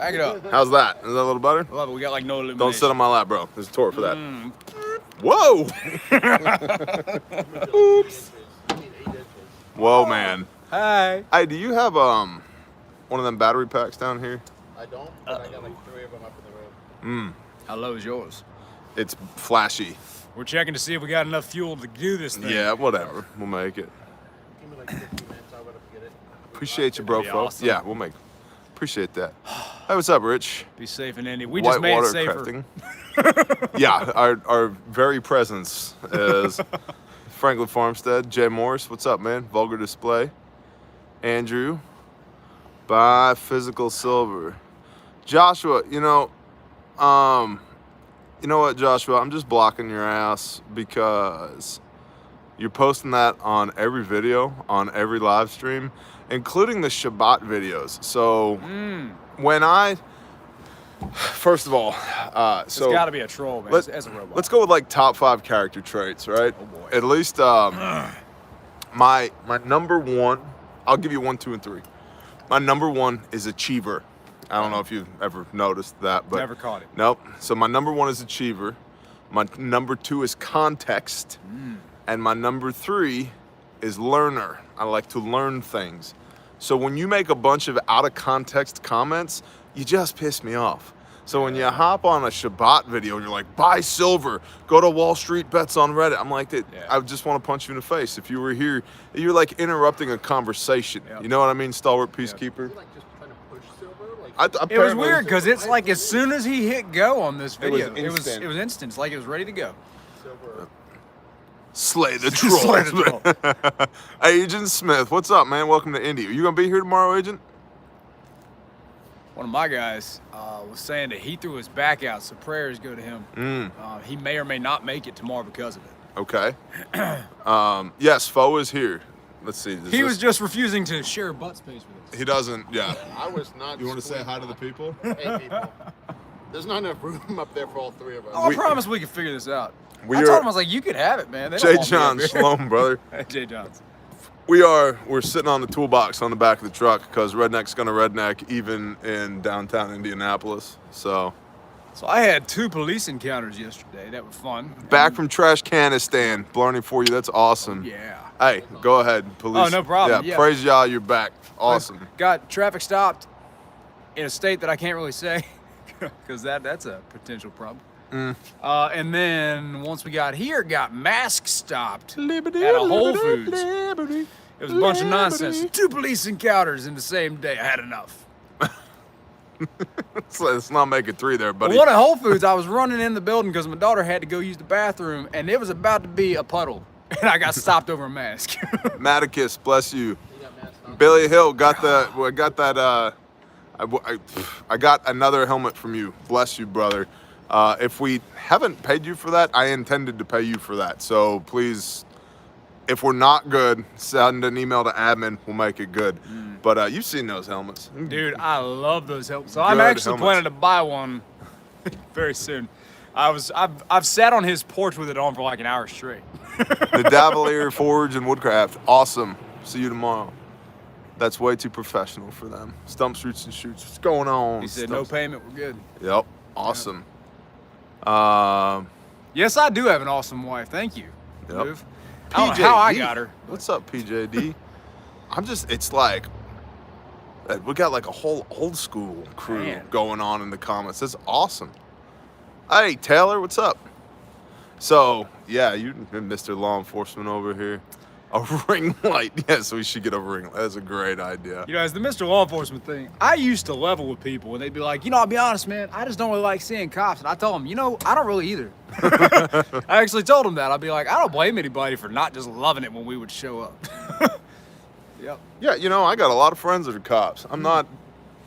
Back it up. How's that? Is that a little better? I love it. We got like no illumination. Don't sit on my lap, bro. There's a torque for that. Whoa! Oops. Whoa, man. Hi. Hey, do you have one of them battery packs down here? I don't, but I got like 3 of them up in the room. How low is yours? It's flashy. We're checking to see if we got enough fuel to do this thing. Yeah, whatever. We'll make it. Give me like 15 minutes, I'll go to get it. Appreciate you, bro, That'd be folks. awesome. Yeah, we'll make. Appreciate that. Hey, what's up, Rich? Be safe in Indy. We just made it safer. Yeah, our very presence is Franklin Farmstead. Jay Morris, what's up, man? Vulgar Display. Andrew. Buy Physical Silver. Joshua, you know what, Joshua? I'm just blocking your ass because you're posting that on every video, on every live stream, including the Shabbat videos. So when first of all, It's got to be a troll, man, as a robot. Let's go with like top 5 character traits, right? Oh, boy. At least my number 1, I'll give you 1, 2, and 3. My number 1 is achiever. I don't know if you've ever noticed that, but Never caught it. Nope. So my number 1 is achiever. My number 2 is context. And my number 3 is learner. I like to learn things. So when you make a bunch of out of context comments, you just piss me off. So when you hop on a Shabbat video and you're like, buy silver, go to Wall Street Bets on Reddit, I'm like, I just want to punch you in the face. If you were here, you're like interrupting a conversation. Yep. You know what I mean, stalwart peacekeeper? You're like just trying to push silver? Like, It was Apparently- weird because it's like as soon as he hit go on this It was video, it was instant. instant. It's like it was ready to go. silver. Slay the Slay trolls. the troll. Hey, Agent Smith, what's up, man? Welcome to Indy. Are you gonna be here tomorrow, Agent? One of my guys was saying that he threw his back out, so prayers go to him. He may or may not make it tomorrow because of it. Okay. Yes, Foe is here. Let's see. He was just refusing to share butt space with us. He doesn't. Yeah. I was not. You want to say hi to the people? Hey, people. There's not enough room up there for all 3 of us. Oh, I promise we can figure this out. We I are- told him, I was like, you could have it, man. They don't Jay want me up John here. Shalom, brother. Jay Johns. We're sitting on the toolbox on the back of the truck because redneck's gonna redneck even in downtown Indianapolis. So I had 2 police encounters yesterday. That were fun. back from Trash Canistan, Blarney for you. That's awesome. Yeah. Hey, go ahead, police. Oh, no problem. Yeah, Yeah. praise y'all, you're back. Awesome. Got traffic stopped in a state that I can't really say because that's a potential problem. And then once we got here, got mask stopped at a Whole Foods. It was a bunch of nonsense. 2 police encounters in the same day. I had enough. Let's not make it 3 there, buddy. One at Whole Foods, I was running in the building because my daughter had to go use the bathroom, and it was about to be a puddle, and I got stopped over a mask. Maticus, bless you. You got masks on. Billy Hill got the. I got that. I got another helmet from you. Bless you, brother. If we haven't paid you for that, I intended to pay you for that. So please, if we're not good, send an email to admin. We'll make it good. But you've seen those helmets, Dude, I love those helmets. So I'm Good actually helmets. planning to buy one very soon. I've sat on his porch with it on for like an hour straight. The Davalier Forge and Woodcraft, awesome. See you tomorrow. That's way too professional for them. Stumps, Roots, and Shoots. What's going on? He said, no payment, we're good. Yep, awesome. Yes, I do have an awesome wife. Thank you. Yep. Liv. I don't know how I got her. What's up, PJD? It's like, we got like a whole old school crew Man. going on in the comments. That's awesome. Hey, Taylor, what's up? So, yeah, you Mr. Law Enforcement over here. A ring light. Yes, we should get a ring light. That's a great idea. You know, as the Mr. Law Enforcement thing, I used to level with people and they'd be like, I'll be honest, man, I just don't really like seeing cops. And I tell them, I don't really either. I actually told them that. I'd be like, I don't blame anybody for not just loving it when we would show up. Yep. Yeah, I got a lot of friends that are cops. I'm not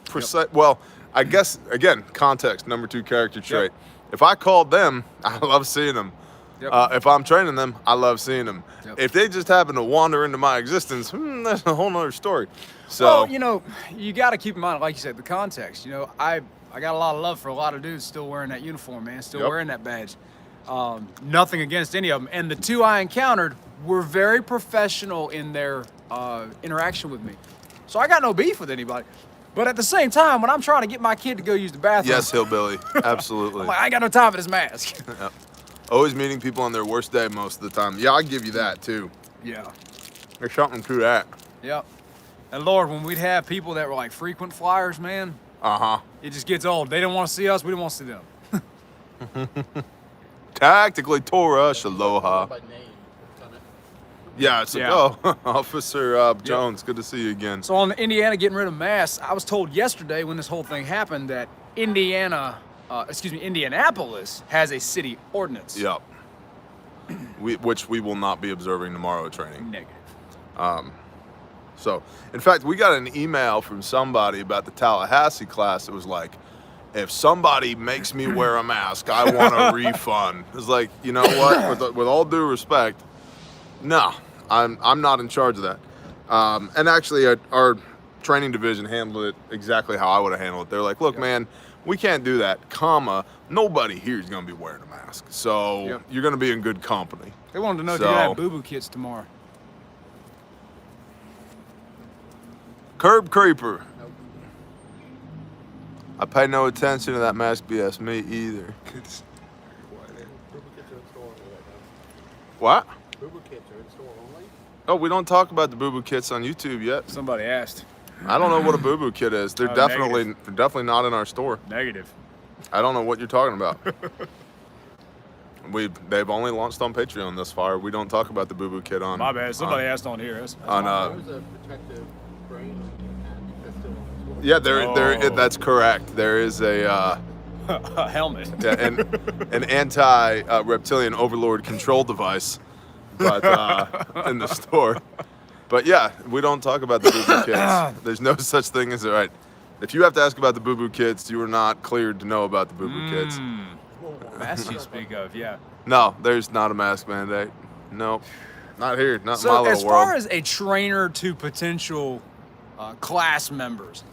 precise. Well, I guess, again, context, number 2 character trait. If I called them, I love seeing them. Yep. If I'm training them, I love seeing them. Yep. If they just happen to wander into my existence, that's a whole nother story. So, Well, you got to keep in mind, like you said, the context. I got a lot of love for a lot of dudes still wearing that uniform, man, still Yep. wearing that badge. Nothing against any of them. And the 2 I encountered were very professional in their interaction with me. So I got no beef with anybody. But at the same time, when I'm trying to get my kid to go use the bathroom, Yes, hillbilly. Absolutely. I'm like, I ain't got no time for this mask. Yep. Always meeting people on their worst day most of the time. Yeah, I give you that too. Yeah. There's something to that. Yep. And Lord, when we'd have people that were like frequent flyers, man, it just gets old. They don't want to see us. We don't want to see them. Tactically Torah, Aloha. By name, Lieutenant. Yeah, it's like, Yeah. oh, Officer Jones, good to see you again. So on Indiana getting rid of masks, I was told yesterday when this whole thing happened that Indianapolis has a city ordinance. Yep. Which we will not be observing tomorrow at training. Negative. So, in fact, we got an email from somebody about the Tallahassee class that was like, if somebody makes me wear a mask, I want a refund. It's like, you know what? With all due respect, no, I'm not in charge of that. And actually, our training division handled it exactly how I would have handled it. They're like, look, man, we can't do that, nobody here is going to be wearing a mask. So you're going to be in good company. They wanted to know if you're going to have boo-boo kits tomorrow. Curb creeper. I pay no attention to that mask BS. Me either. Boo-boo kits are in store only right now. What? Boo-boo kits are in store only? Oh, we don't talk about the boo-boo kits on YouTube yet. Somebody asked. I don't know what a boo-boo kit is. They're definitely not in our store. Negative. I don't know what you're talking about. They've only launched on Patreon this far. We don't talk about the boo-boo kit on. My bad. Somebody asked on here. That's There's a protective brain and that's still on store. Yeah, that's correct. There is a a helmet. an anti-reptilian overlord control device, but in the store. But yeah, we don't talk about the boo-boo kits. There's no such thing as right. If you have to ask about the boo-boo kits, you are not cleared to know about the boo-boo kits. Mask you speak of, yeah. No, there's not a mask mandate. Nope, not here. Not in my So little as world. far as a trainer to potential class members,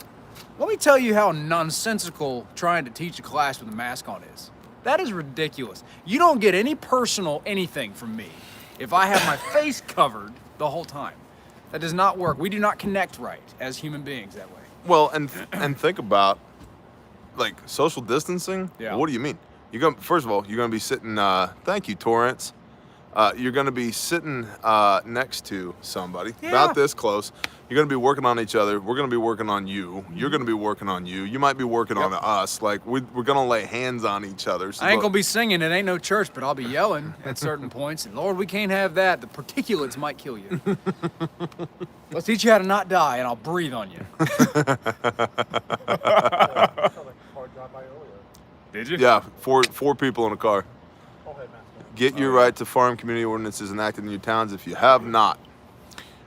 let me tell you how nonsensical trying to teach a class with a mask on is. That is ridiculous. You don't get any personal anything from me if I have my face covered the whole time. That does not work. We do not connect right as human beings that way. Well, and think about like social distancing. Yeah. What do you mean? First of all, you're gonna be sitting. Thank you, Torrance. You're gonna be sitting next to somebody about this close. You're gonna be working on each other. We're gonna be working on you. You're gonna be working on you. You might be working on us. Like we're gonna lay hands on each other. So I ain't gonna be singing. It ain't no church, but I'll be yelling at certain points. And Lord, we can't have that. The particulates might kill you. Let's teach you how to not die, and I'll breathe on you. Sounded like a hard drive by earlier. Did you? Yeah, four people in a car. Oh, hey, Master. Get your right to farm community ordinances enacted in your towns if you have not.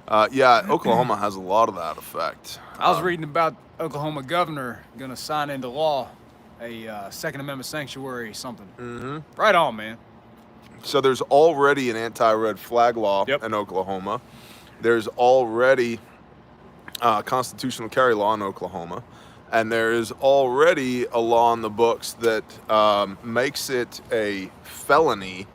Oklahoma has a lot of that effect. I was reading about Oklahoma governor gonna sign into law a Second Amendment sanctuary something. Mm-hmm. Right on, man. So there's already an anti-red flag law in Oklahoma. There's already constitutional carry law in Oklahoma. And there is already a law in the books that makes it a felony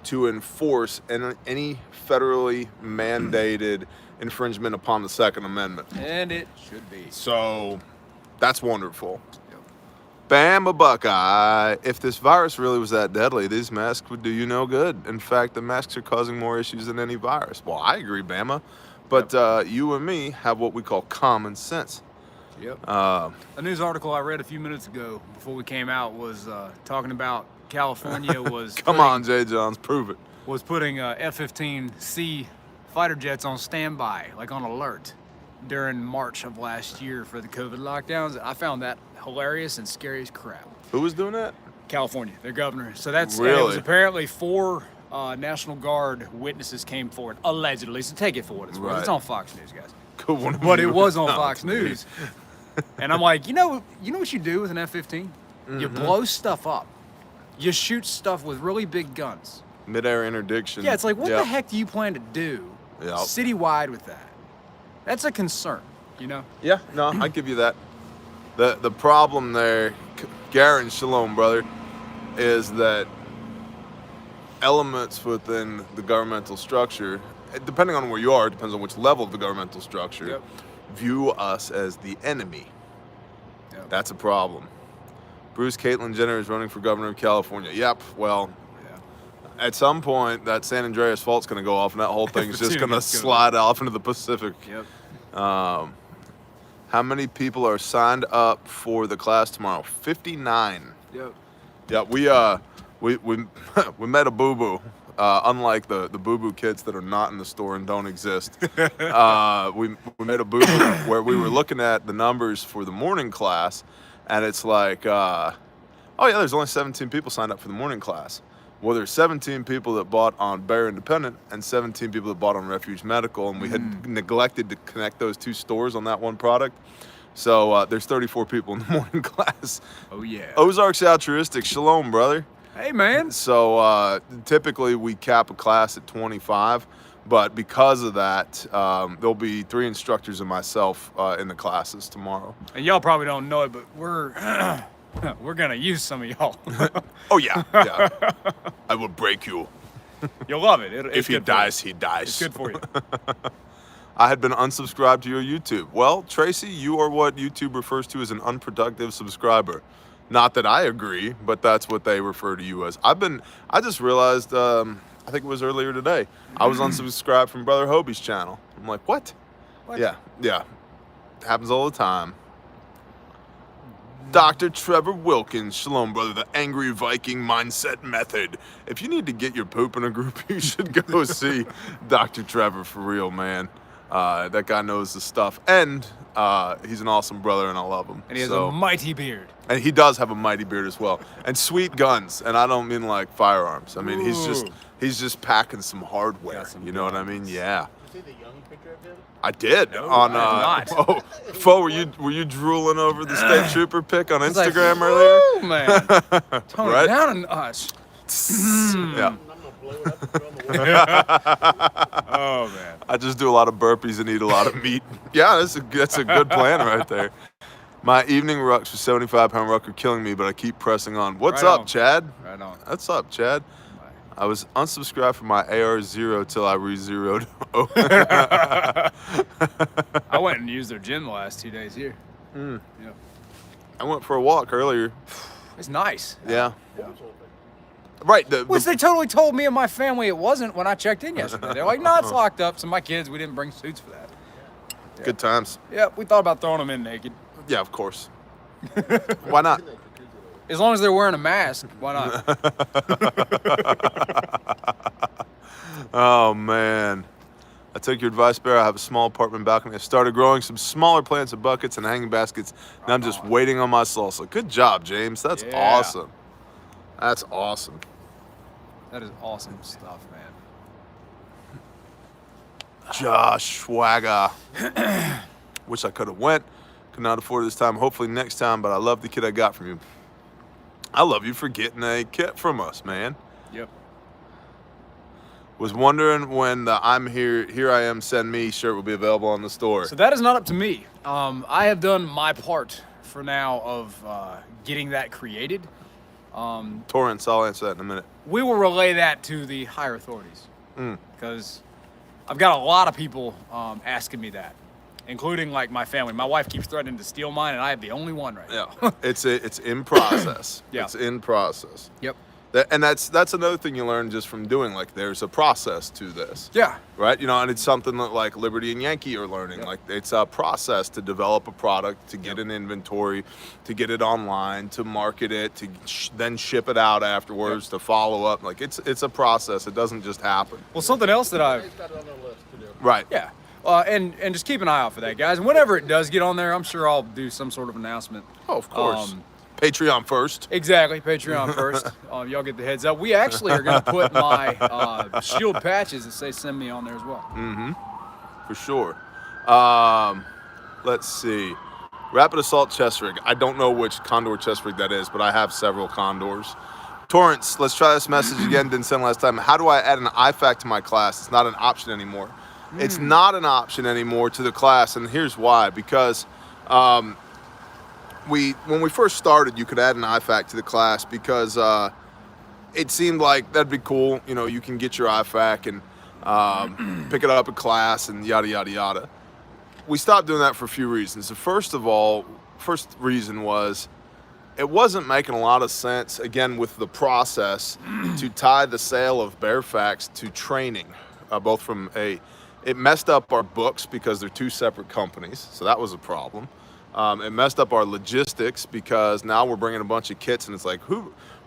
to enforce any federally mandated infringement upon the Second Amendment. And it should be. So that's wonderful. Bama Buckeye. If this virus really was that deadly, these masks would do you no good. In fact, the masks are causing more issues than any virus. Well, I agree, Bama. But you and me have what we call common sense. Yep. A news article I read a few minutes ago before we came out was talking about California was Come on, Jay Johns, prove it. Was putting F-15C fighter jets on standby, like on alert, during March of last year for the COVID lockdowns. I found that hilarious and scary as crap. Who was doing that? California, their governor. So that's really? And it was apparently 4 National Guard witnesses came forward, allegedly. So take it for what it's worth. It's on Fox News, guys. Cool one. But it was on Fox News. And I'm like, you know what you do with an F-15? You blow stuff up. You shoot stuff with really big guns. Mid-air interdiction. Yeah, it's like, what the heck do you plan to do citywide with that? That's a concern, you know? Yeah, no, I give you that. The problem there, Garen, shalom, brother, is that elements within the governmental structure, depending on where you are, depends on which level of the governmental structure, view us as the enemy. Yep. That's a problem. Bruce Caitlyn Jenner is running for governor of California. Yep. Well, Yeah. at some point, that San Andreas fault's going to go off, and that whole thing's just going to It's gonna- slide off into the Pacific. Yep. How many people are signed up for the class tomorrow? 59. Yep. Yeah, we we met a boo-boo. Unlike the boo-boo kids that are not in the store and don't exist. We made a boo-boo where we were looking at the numbers for the morning class, and it's like, oh yeah, there's only 17 people signed up for the morning class. Well, there's 17 people that bought on Bear Independent and 17 people that bought on Refuge Medical, and we had neglected to connect those two stores on that one product. So there's 34 people in the morning class. Oh, yeah. Ozark's altruistic. Shalom, brother. Hey, man. So typically we cap a class at 25, but because of that, there'll be 3 instructors and myself in the classes tomorrow. And y'all probably don't know it, but we're gonna use some of y'all. Oh yeah, yeah. I will break you. You'll love it. It's If he good for you. dies, he dies. It's good for you. I had been unsubscribed to your YouTube. Well, Tracy, you are what YouTube refers to as an unproductive subscriber. Not that I agree, but that's what they refer to you as. I just realized, I think it was earlier today, I was unsubscribed from Brother Hobie's channel. I'm like, what? What? Yeah. Happens all the time. Dr. Trevor Wilkins, shalom, brother, the Angry Viking Mindset Method. If you need to get your poop in a group, you should go see Dr. Trevor for real, man. That guy knows the stuff, and he's an awesome brother, and I love him. And he has a mighty beard. And he does have a mighty beard as well, and sweet guns. And I don't mean like firearms. I mean he's just packing some hardware. Got some You know what I mean? Yeah. You see the young picture of him? I did. No, on I did not. Oh, Fo, were you drooling over the state trooper pic on It's like, Instagram earlier? "Woo, man. Tone Right? it down a notch. Yeah. I'm gonna blow it up and throw it in the water. Oh, man. I just do a lot of burpees and eat a lot of meat. Yeah, that's a good plan right there. My evening rucks for 75-pound ruck are killing me, but I keep pressing on. What's Right up, on. Chad? Right on. What's up, Chad? I was unsubscribed from my AR0 till I re-zeroed. I went and used their gym the last 2 days here. Yeah. I went for a walk earlier. It's nice. Yeah. Right. Which they totally told me and my family it wasn't when I checked in yesterday. They're like, no, it's locked up. So my kids, we didn't bring suits for that. Good times. Yeah, we thought about throwing them in naked. Yeah, of course. Why not? As long as they're wearing a mask, why not? Oh, man. I took your advice, Bear. I have a small apartment balcony. I started growing some smaller plants and buckets and hanging baskets. Now I'm just waiting on my salsa. Good job, James. That's Yeah. awesome. That's awesome. That is awesome stuff, man. Josh Swagger. Wish I could have went. Could not afford it this time. Hopefully next time, but I love the kit I got from you. I love you for getting a kit from us, man. Yep. Was wondering when the I'm here I am, send me shirt will be available on the store. So that is not up to me. I have done my part for now of getting that created. Torrance, I'll answer that in a minute. We will relay that to the higher authorities because I've got a lot of people asking me that, including like my family. My wife keeps threatening to steal mine, and I am the only one right now. Yeah, it's in process. Yeah. It's in process. Yep. And that's another thing you learn just from doing. Like, there's a process to this. Yeah. Right? You know, and it's something that like Liberty and Yankee are learning. Yep. Like, it's a process to develop a product, to get an inventory, to get it online, to market it, to then ship it out afterwards, to follow up. Like, it's a process. It doesn't just happen. Well, something else that I've He's got it on the list to do. Right. yeah, and just keep an eye out for that, guys. And whenever it does get on there, I'm sure I'll do some sort of announcement. Oh, of course. Patreon first. Exactly, Patreon first. Y'all get the heads up. We actually are going to put my shield patches that say "Send Me" on there as well. For sure. Let's see. Rapid Assault chest rig. I don't know which Condor chest rig that is, but I have several Condors. Torrance, let's try this message again. Didn't send last time. How do I add an IFAC to my class? It's not an option anymore. It's not an option anymore to the class, and here's why. Because when we first started, you could add an IFAC to the class because it seemed like that'd be cool. You know, you can get your IFAC and pick it up in class and yada, yada, yada. We stopped doing that for a few reasons. So first of all, first reason was it wasn't making a lot of sense, again, with the process to tie the sale of Bearfax to training, both from it messed up our books because they're two separate companies, so that was a problem. It messed up our logistics because now we're bringing a bunch of kits and it's like,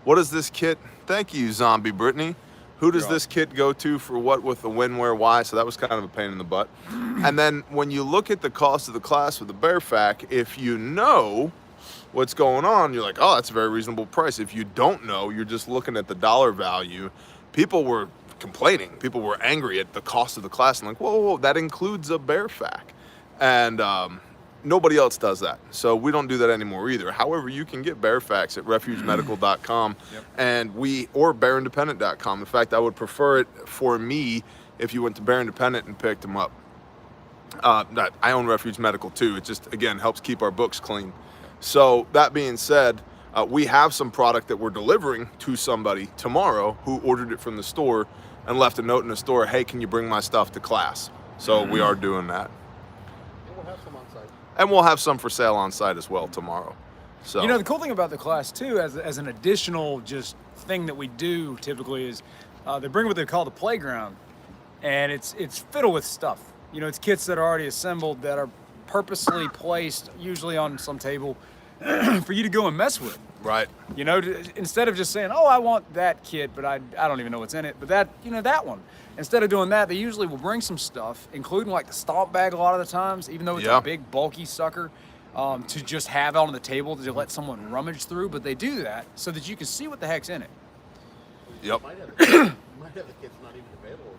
what is this kit? Thank you, Zombie Brittany. Who does this kit go to for what with the when, where, why? So that was kind of a pain in the butt. And then when you look at the cost of the class with the Bearfax, if you know what's going on, you're like, oh, that's a very reasonable price. If you don't know, you're just looking at the dollar value. People were complaining. People were angry at the cost of the class. And like, whoa, that includes a Bearfax. And nobody else does that. So we don't do that anymore either. However, you can get Bearfax at refugemedical.com or bearindependent.com. In fact, I would prefer it for me if you went to Bear Independent and picked them up. I own Refuge Medical too. It just, again, helps keep our books clean. So that being said, we have some product that we're delivering to somebody tomorrow who ordered it from the store and left a note in the store, hey, can you bring my stuff to class? So we are doing that. And we'll have some on site. And we'll have some for sale on site as well tomorrow. So You know, the cool thing about the class too, as an additional just thing that we do typically is they bring what they call the playground, and it's fiddled with stuff. You know, it's kits that are already assembled that are purposely placed, usually on some table, for you to go and mess with. right. You know, instead of just saying, "Oh, I want that kit, but I don't even know what's in it," but that one. Instead of doing that, they usually will bring some stuff, including like the stomp bag a lot of the times, even though it's a big bulky sucker, to just have out on the table to let someone rummage through. But they do that so that you can see what the heck's in it. Yep. You might have the kits not even available.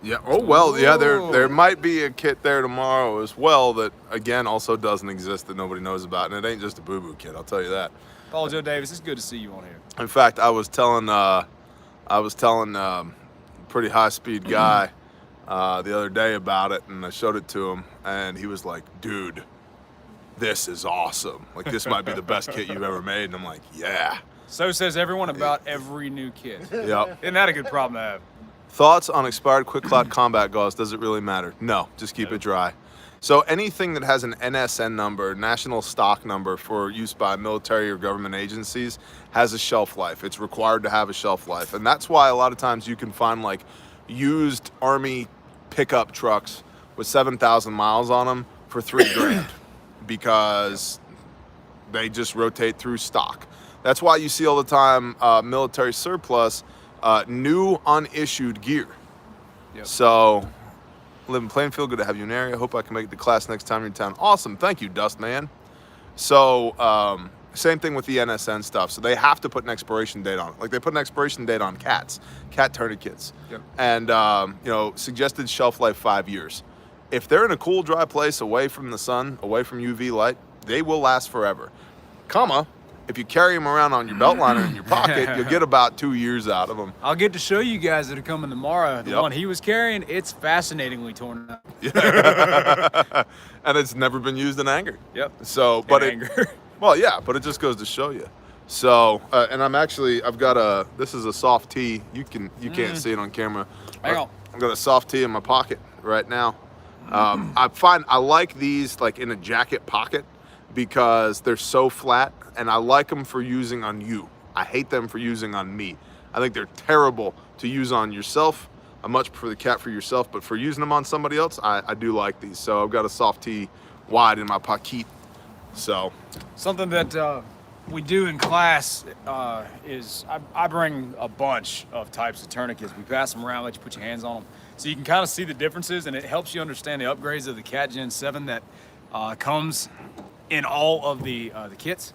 Yeah. Oh well. Yeah. There might be a kit there tomorrow as well that again also doesn't exist that nobody knows about, and it ain't just a boo-boo kit. I'll tell you that. Paul Joe Davis, it's good to see you on here. In fact, I was telling pretty high-speed guy the other day about it, and I showed it to him, and he was like, "Dude, this is awesome! Like this might be the best kit you've ever made." And I'm like, "Yeah." So says everyone about every new kit. Yep. Isn't that a good problem to have? Thoughts on expired quick clot combat gauze? Does it really matter? No, just keep it dry. So anything that has an NSN number, national stock number for use by military or government agencies, has a shelf life. It's required to have a shelf life. And that's why a lot of times you can find like used Army pickup trucks with 7,000 miles on them for $3,000 because they just rotate through stock. That's why you see all the time military surplus, new unissued gear. Yep. So, live in Plainfield, good to have you in the area. Hope I can make it to class next time you're in town. Awesome, thank you, Dust Man. So, same thing with the NSN stuff. So they have to put an expiration date on it. Like they put an expiration date on cat tourniquets. Yep. And, suggested shelf life 5 years. If they're in a cool, dry place away from the sun, away from UV light, they will last forever. If you carry them around on your belt liner in your pocket, you'll get about 2 years out of them. I'll get to show you guys that are coming tomorrow. The one he was carrying, it's fascinatingly torn up. And it's never been used in anger. Yep. So, but anger. Well, yeah, but it just goes to show you. So, and I've got this is a soft tee. You can't see it on camera. Hang on. I've got a soft tee in my pocket right now. I like these like in a jacket pocket because they're so flat, and I like them for using on you. I hate them for using on me. I think they're terrible to use on yourself. I much prefer the cat for yourself, but for using them on somebody else, I do like these. So I've got a soft tee wide in my pocket. So something that we do in class is I bring a bunch of types of tourniquets. We pass them around, let you put your hands on them, so you can kind of see the differences, and it helps you understand the upgrades of the Cat Gen 7 that comes in all of the kits,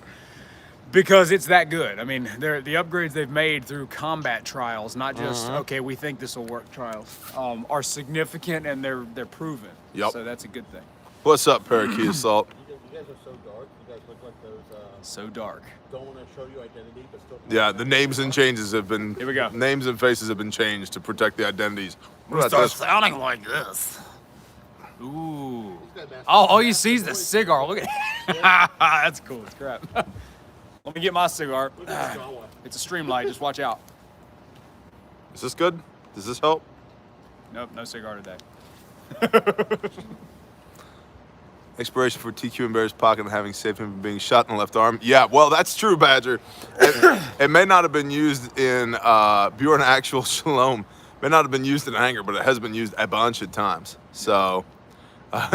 because it's that good. I mean, the upgrades they've made through combat trials, not just okay, we think this will work trials, are significant, and they're proven. Yep. So that's a good thing. What's up, Parakeet Assault? You guys are so dark. You guys look like those. So dark. Don't want to show you identity, but still. Yeah, the names and changes have been. Here we go. Names and faces have been changed to protect the identities. What about Start this? sounding like this. Ooh. All you see is the cigar. Look at it. That's cool as crap. Let me get my cigar. It's a Streamlight. Just watch out. Is this good? Does this help? Nope, no cigar today. Expiration for TQ in Bear's pocket and having saved him from being shot in the left arm. Yeah, well, that's true, Badger. It may not have been used in Bjorn Actual Shalom. May not have been used in anger, but it has been used a bunch of times. So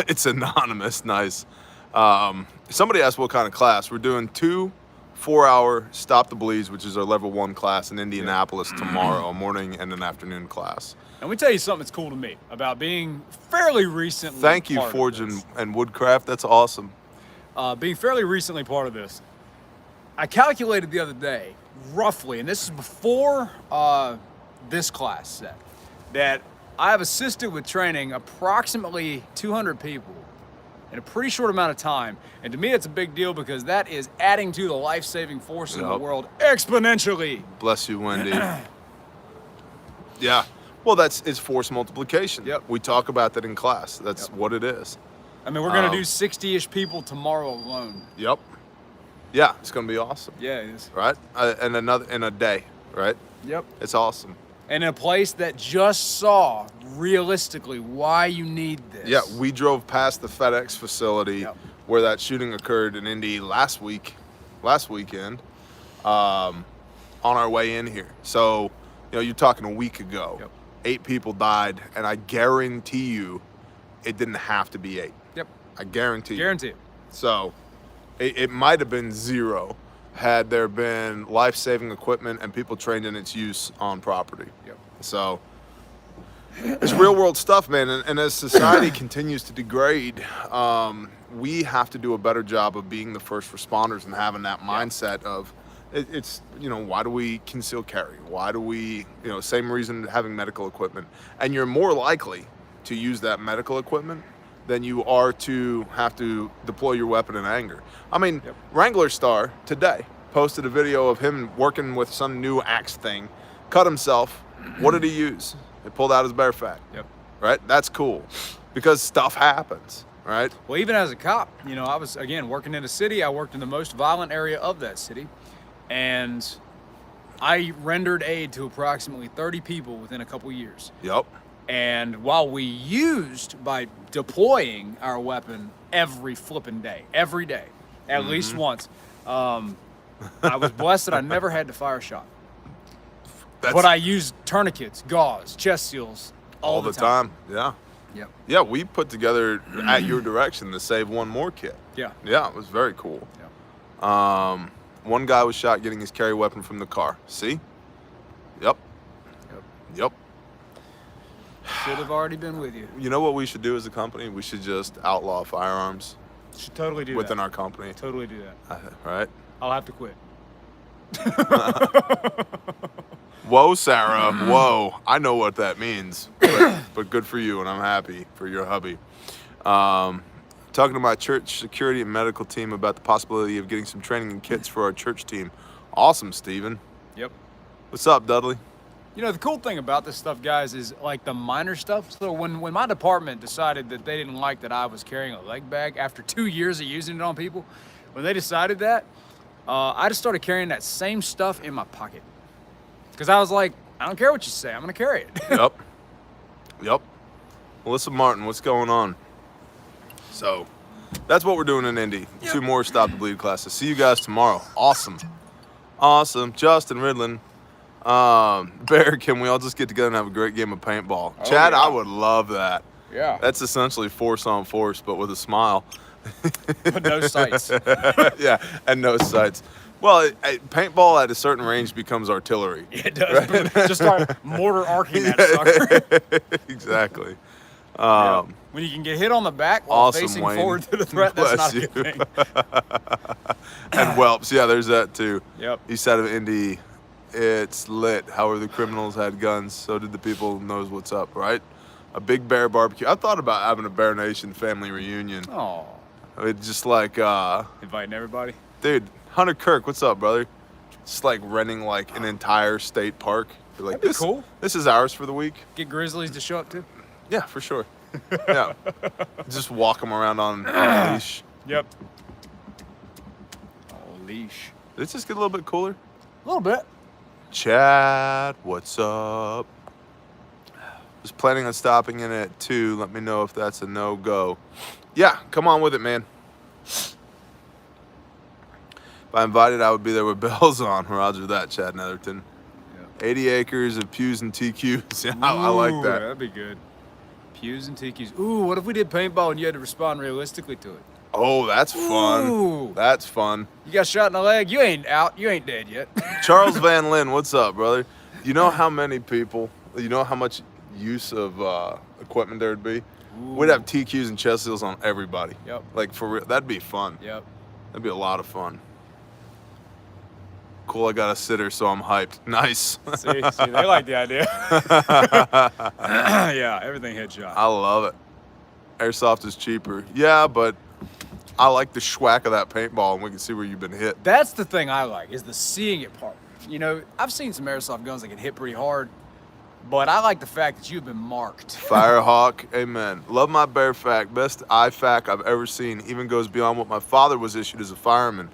it's anonymous. Nice. Somebody asked what kind of class. We're doing 2 4-hour Stop the Bleeds, which is our level 1 class in Indianapolis tomorrow, a morning and an afternoon class. And we tell you something that's cool to me about being fairly recently. Thank you, part of Forge this. and Woodcraft. That's awesome. Being fairly recently part of this, I calculated the other day, roughly, and this is before this class set, that I have assisted with training approximately 200 people in a pretty short amount of time. And to me, it's a big deal because that is adding to the life-saving force in the world exponentially. Bless you, Wendy. Yeah. Well, it's force multiplication. Yep. We talk about that in class. That's what it is. I mean, we're going to do 60-ish people tomorrow alone. Yep. Yeah, it's going to be awesome. Yeah, it is. Right? And in a day, right? Yep. It's awesome. And in a place that just saw, realistically, why you need this. Yeah, we drove past the FedEx facility where that shooting occurred in Indy last weekend, on our way in here. So, you're talking a week ago. Yep. 8 people died, and I guarantee you it didn't have to be 8. Yep. I guarantee you. Guarantee it. So it might have been 0 had there been life-saving equipment and people trained in its use on property. Yep. So it's real-world stuff, man. And as society continues to degrade, we have to do a better job of being the first responders and having that mindset of, it's why do we conceal carry? Why do we, same reason having medical equipment. And you're more likely to use that medical equipment than you are to have to deploy your weapon in anger. I mean, Wrangler Star today posted a video of him working with some new axe thing, cut himself. What did he use? He pulled out his bare fat. Yep. Right? That's cool because stuff happens. Right? Well, even as a cop, I was, again, working in a city. I worked in the most violent area of that city. And I rendered aid to approximately 30 people within a couple years. Yep. And while we used by deploying our weapon every flipping day, every day, at least once, I was blessed that I never had to fire a shot. But I used tourniquets, gauze, chest seals all the time. Yeah. Yep. Yeah, we put together at your direction the Save One More kit. Yeah. Yeah, it was very cool. Yeah. One guy was shot getting his carry weapon from the car. See? Yep. Yep. Should have already been with you. You know what we should do as a company? We should just outlaw firearms Should totally do within that. our company. Totally do that. Right? I'll have to quit. Whoa, Sarah. Whoa. I know what that means. But good for you, and I'm happy for your hubby. Talking to my church security and medical team about the possibility of getting some training and kits for our church team. Awesome, Steven. Yep. What's up, Dudley? The cool thing about this stuff, guys, is like the minor stuff. So when my department decided that they didn't like that I was carrying a leg bag after 2 years of using it on people, when they decided that, I just started carrying that same stuff in my pocket. Because I was like, I don't care what you say, I'm going to carry it. Yep. Melissa Martin, what's going on? So, that's what we're doing in Indy. 2 more Stop the Bleed classes. See you guys tomorrow. Awesome. Justin Ridlin. Bear, can we all just get together and have a great game of paintball? Chad, I would love that. Yeah. That's essentially force on force, but with a smile. But no sights. Yeah, and no sights. Well, paintball at a certain range becomes artillery. Yeah, it does. Right? Just start mortar arcing that sucker. Exactly. When you can get hit on the back while Awesome, facing Wayne. forward to the threat, that's Bless not a good thing. And whelps, yeah, there's that too. Yep. East side of Indy, it's lit. However, the criminals had guns, so did the people knows what's up, right? A big bear barbecue. I thought about having a Bear Nation family reunion. Oh. It's just like, Inviting everybody. dude, Hunter Kirk, what's up, brother? Just like renting like an entire state park. You're like, That'd be cool. This is ours for the week. Get Grizzlies to show up too. Yeah, for sure. Yeah. Just walk them around on a leash. Yep. Oh, leash. Did it just get a little bit cooler? A little bit. Chad, what's up? Was planning on stopping in at 2. Let me know if that's a no-go. Yeah, come on with it, man. If I invited, I would be there with bells on. Roger that, Chad Netherton. Yeah. 80 acres of pews and TQs. Yeah, I like Ooh, that. That'd be good. Pews and tiki's. Ooh, what if we did paintball and you had to respond realistically to it? Oh, that's fun. Ooh. That's fun. You got shot in the leg. You ain't out. You ain't dead yet. Charles Van Lin, what's up, brother? You know how many people, you know how much use of equipment there'd be? Ooh. We'd have TQs and chest seals on everybody. Yep. Like, for real, that'd be fun. Yep. That'd be a lot of fun. Cool, I got a sitter, so I'm hyped. Nice. See, they like the idea. Yeah, everything headshot. I love it. Airsoft is cheaper. Yeah, but I like the schwack of that paintball, and we can see where you've been hit. That's the thing I like, is the seeing it part. You know, I've seen some airsoft guns that can hit pretty hard, but I like the fact that you've been marked. Firehawk, amen. Love my Bearfac. Best IFAC I've ever seen. Even goes beyond what my father was issued as a fireman.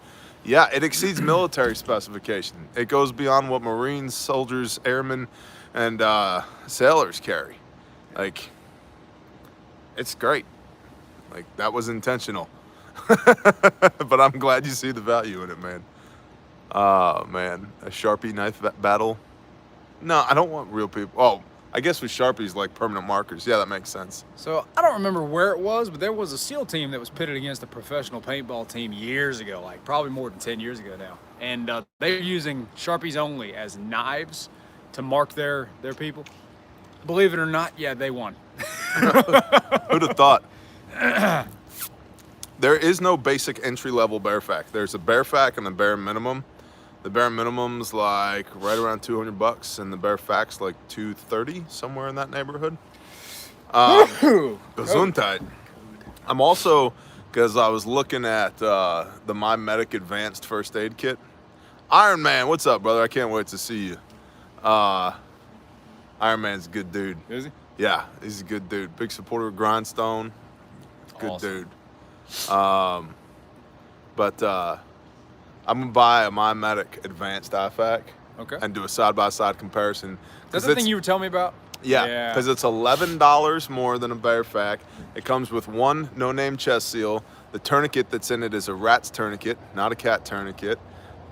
Yeah, it exceeds military specification. It goes beyond what Marines, soldiers, airmen, and sailors carry. Like, it's great. Like, that was intentional. But I'm glad you see the value in it, man. Man, a Sharpie knife battle. No, I don't want real people. Oh, I guess with Sharpies, like permanent markers. Yeah, that makes sense. So I don't remember where it was, but there was a SEAL team that was pitted against a professional paintball team years ago, like probably more than 10 years ago now. And they're using Sharpies only as knives to mark their people. Believe it or not, yeah, they won. Who'd have thought? There is no basic entry-level Bearfac. There's a Bearfac and a bare minimum. The bare minimum's like right around $200, and the Bearfac's like $230, somewhere in that neighborhood. Gesundheit. I'm also, because I was looking at the My Medic Advanced First Aid Kit. Iron Man, what's up, brother? I can't wait to see you. Iron Man's a good dude. Is he? Yeah, he's a good dude. Big supporter of Grindstone. Good Awesome. dude. But I'm gonna buy a My Medic Advanced IFAC. Okay. And do a side-by-side comparison. That's the thing you were telling me about? Yeah, because it's $11 more than a Bearfac. It comes with one no-name chest seal. The tourniquet that's in it is a rat's tourniquet, not a cat tourniquet.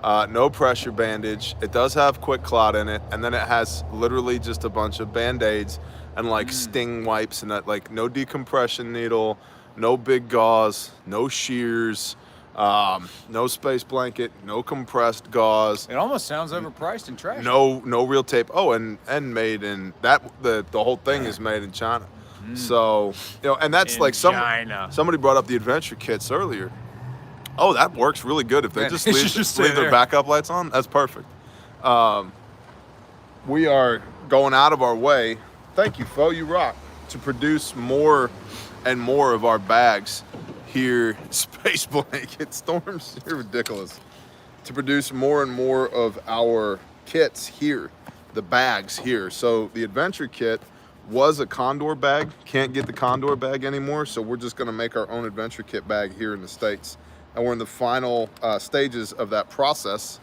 No pressure bandage. It does have quick clot in it, and then it has literally just a bunch of Band-Aids and like sting wipes and that, like no decompression needle, no big gauze, no shears, no space blanket, no compressed gauze. It almost sounds overpriced and trash. No real tape. Oh, and made in that the whole thing is made in China. So, you know, and that's In like China. somebody brought up the adventure kits earlier. Oh, that works really good if they Man, just it leave, should just stay leave their there. backup lights on. That's perfect. We are going out of our way. Thank you, Fo. You rock. To produce more and more of our bags here. Space blanket storms. You're ridiculous. To produce more and more of our kits here, the bags here. So the adventure kit was a Condor bag. Can't get the Condor bag anymore, so we're just gonna make our own adventure kit bag here in the States. And we're in the final stages of that process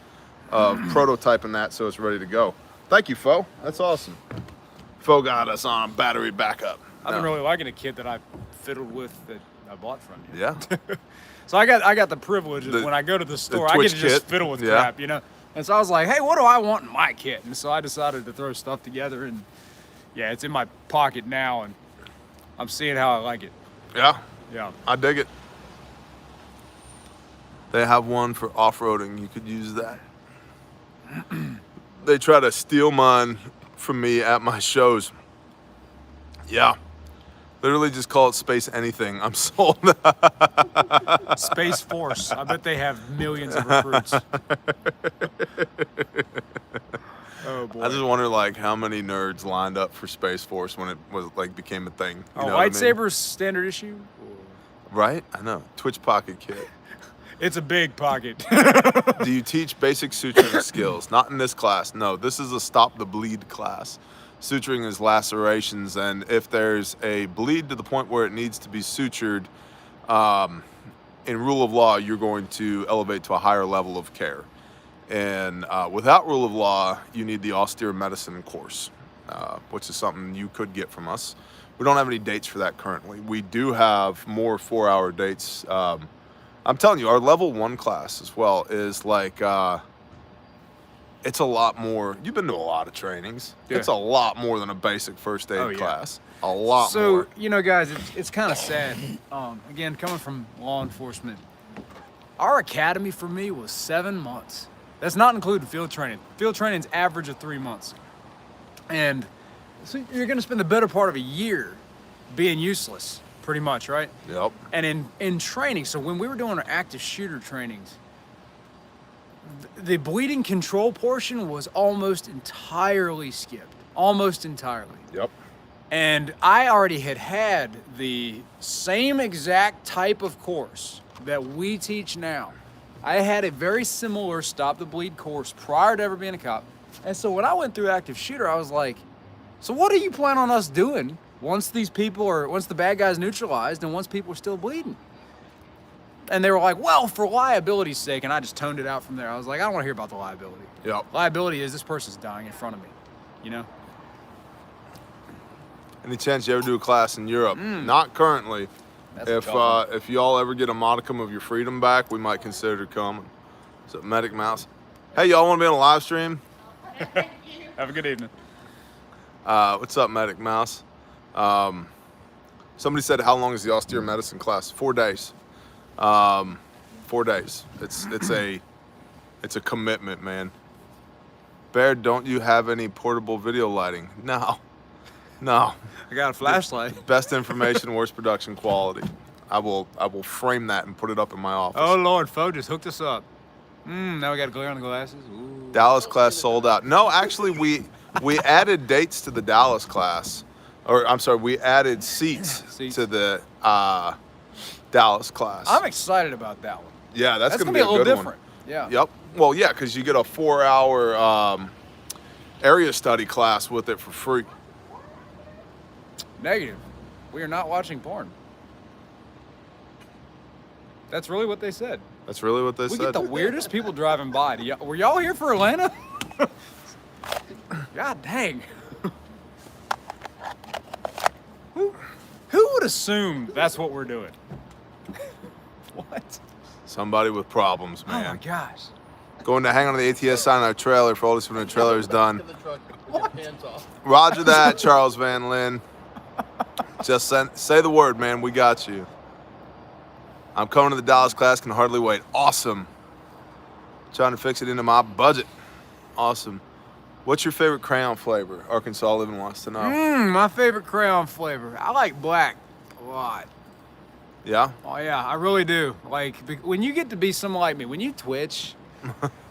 of prototyping that so it's ready to go. Thank you, Fo. That's awesome. Fo got us on battery backup. I've been really liking a kit that I fiddled with that I bought from you. Yeah. So I got the privilege of when I go to the store, I get Twitch to just kit. fiddle with Yeah. crap, you know? And so I was like, hey, what do I want in my kit? And so I decided to throw stuff together, and yeah, it's in my pocket now, and I'm seeing how I like it. Yeah, Yeah. I dig it. They have one for off-roading. You could use that. They try to steal mine from me at my shows. Yeah. Literally just call it Space Anything. I'm sold. Space Force. I bet they have millions of recruits. Oh boy. I just wonder like how many nerds lined up for Space Force when it was like became a thing. You Are know what I mean? lightsabers standard issue? Right? I know. Twitch Pocket Kit. It's a big pocket. Do you teach basic suturing skills? Not in this class. No, this is a stop the bleed class. Suturing is lacerations, and if there's a bleed to the point where it needs to be sutured, in rule of law, you're going to elevate to a higher level of care. And without rule of law, you need the austere medicine course, which is something you could get from us. We don't have any dates for that currently. We do have more 4-hour dates. I'm telling you, our level 1 class as well is like, it's a lot more. You've been to a lot of trainings. Yeah. It's a lot more than a basic first aid Oh, yeah. class. A lot So, more. you know, guys, it's kind of sad. Again, coming from law enforcement, our academy for me was 7 months. That's not including field training. Field training's average of 3 months. And so you're going to spend the better part of a year being useless, pretty much, right? Yep. And in training, so when we were doing our active shooter trainings, the bleeding control portion was almost entirely skipped. Almost entirely. Yep. And I already had the same exact type of course that we teach now. I had a very similar stop the bleed course prior to ever being a cop. And so when I went through active shooter, I was like, so what do you plan on us doing once the bad guys neutralized and once people are still bleeding? And they were like, well, for liability's sake, and I just toned it out from there. I was like, I don't want to hear about the liability. Yep. Liability is this person's dying in front of me, you know? Any chance you ever do a class in Europe? Not currently. That's a tough one. If y'all ever get a modicum of your freedom back, we might consider coming. So, Medic Mouse. Hey, y'all want to be on a live stream? Have a good evening. What's up, Medic Mouse? Somebody said, how long is the austere medicine class? 4 days. 4 days. It's a commitment, man. Bear, don't you have any portable video lighting? No. I got a flashlight. Best information, worst production quality. I will frame that and put it up in my office. Oh, Lord, Foe just hooked us up. Now we got glare on the glasses. Ooh. Dallas class sold out. No, actually, we added dates to the Dallas class. Or, I'm sorry, we added seats. to the Dallas class. I'm excited about that one. Yeah, that's going to be a little good different. one. Yeah. Yep. Well, yeah, because you get a 4-hour area study class with it for free. Negative. We are not watching porn. That's really what they said. That's really what they We said. get the weirdest people driving by. Were y'all here for Atlanta? God dang. Who would assume that's what we're doing? What? Somebody with problems, Oh my man. gosh. Going to hang on to the ATS sign on our trailer for all this when the trailer is done. In the truck with your hands off. Roger that, Charles Van Lynn. Just say the word, man. We got you. I'm coming to the Dallas class. Can hardly wait. Awesome. Trying to fix it into my budget. Awesome. What's your favorite crayon flavor? Arkansas Living wants to know. My favorite crayon flavor. I like black a lot. Yeah? Oh yeah, I really do. Like when you get to be someone like me, when you twitch,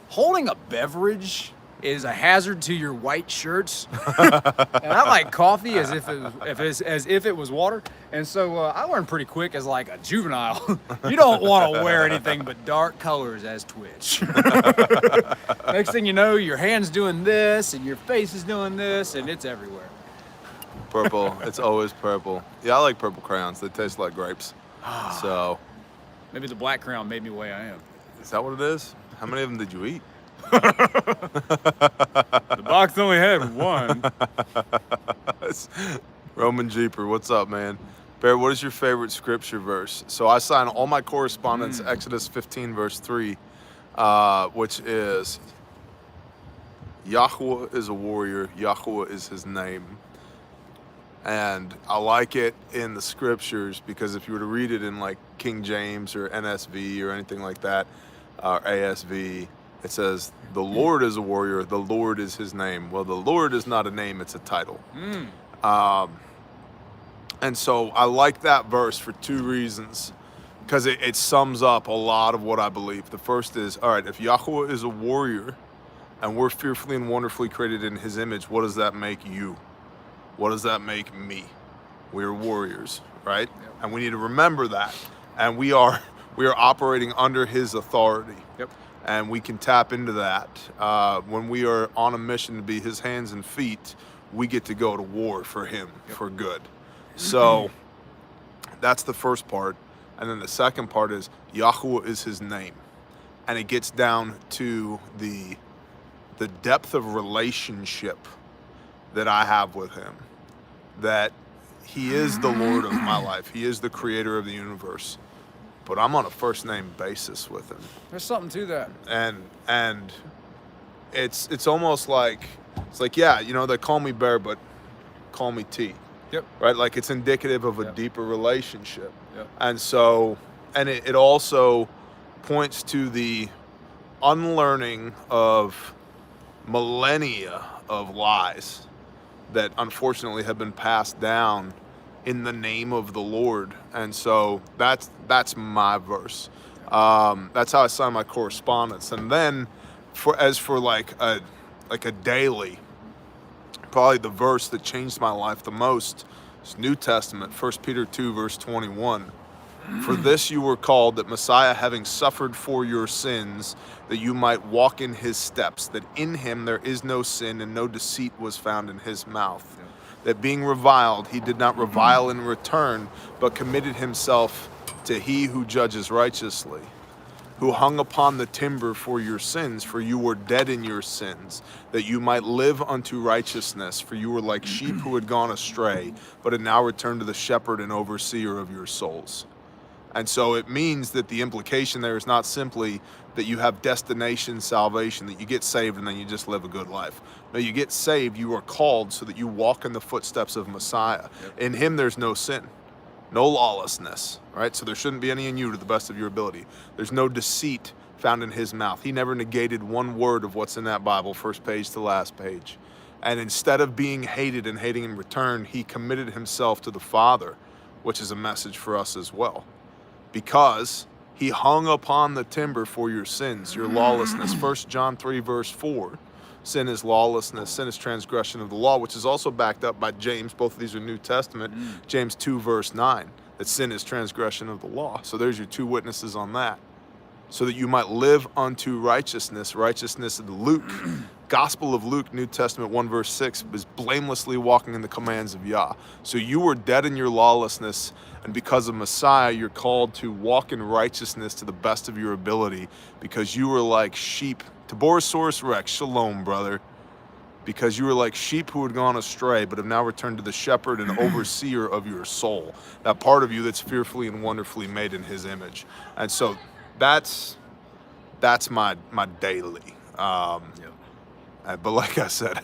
holding a beverage is a hazard to your white shirts. And I like coffee as if it was water. And so I learned pretty quick as like a juvenile, you don't want to wear anything but dark colors as Twitch. Next thing you know, your hand's doing this and your face is doing this and it's everywhere. Purple. It's always purple. Yeah, I like purple crayons. They taste like grapes. So, Maybe the black crayon made me the way I am. is that what it is? How many of them did you eat? The box only had one. Roman Jeeper, what's up, man? Bear, what is your favorite scripture verse? So I sign all my correspondence, Exodus 15, verse 3, which is, Yahweh is a warrior, Yahweh is his name. And I like it in the scriptures because if you were to read it in like King James or NSV or anything like that, or ASV, it says, the Lord is a warrior, the Lord is his name. Well, the Lord is not a name, it's a title. And so I like that verse for two reasons, because it sums up a lot of what I believe. The first is, all right, if Yahweh is a warrior and we're fearfully and wonderfully created in his image, what does that make you? What does that make me? We are warriors, right? Yep. And we need to remember that. And we are operating under his authority. Yep. And we can tap into that. When we are on a mission to be his hands and feet, we get to go to war for him, for good. So that's the first part. And then the second part is Yahweh is his name. And it gets down to the depth of relationship that I have with him. That he is the Lord of my life. He is the creator of the universe. But I'm on a first name basis with him. There's something to that. And it's almost like, yeah, you know, they call me Bear, but call me T. Yep. Right? Like, it's indicative of a deeper relationship. Yep. And so, and it also points to the unlearning of millennia of lies that unfortunately have been passed down in the name of the Lord. And so that's my verse. That's how I sign my correspondence. And then for like a daily, probably the verse that changed my life the most is New Testament, 1 Peter 2, verse 21. For this you were called, that Messiah, having suffered for your sins, that you might walk in his steps, that in him there is no sin and no deceit was found in his mouth. Yeah. That being reviled, he did not revile in return, but committed himself to he who judges righteously, who hung upon the timber for your sins, for you were dead in your sins, that you might live unto righteousness, for you were like sheep who had gone astray, but had now returned to the shepherd and overseer of your souls. And so it means that the implication there is not simply that you have destination salvation, that you get saved and then you just live a good life. No, you get saved, you are called so that you walk in the footsteps of Messiah. Yep. In him there's no sin, no lawlessness, right? So there shouldn't be any in you to the best of your ability. There's no deceit found in his mouth. He never negated one word of what's in that Bible, first page to last page. And instead of being hated and hating in return, he committed himself to the Father, which is a message for us as well. Because he hung upon the timber for your sins, your lawlessness. 1 John 3, verse 4. Sin is lawlessness. Sin is transgression of the law, which is also backed up by James. Both of these are New Testament. James 2, verse 9. That sin is transgression of the law. So there's your two witnesses on that. So that you might live unto righteousness. Righteousness of Luke. Gospel of Luke, New Testament 1, verse 6, is blamelessly walking in the commands of Yah. So you were dead in your lawlessness, and because of Messiah, you're called to walk in righteousness to the best of your ability, because you were like sheep. Taborosaurus Rex, shalom, brother. Because you were like sheep who had gone astray, but have now returned to the shepherd and overseer of your soul. That part of you that's fearfully and wonderfully made in his image. And so that's my daily. But like I said,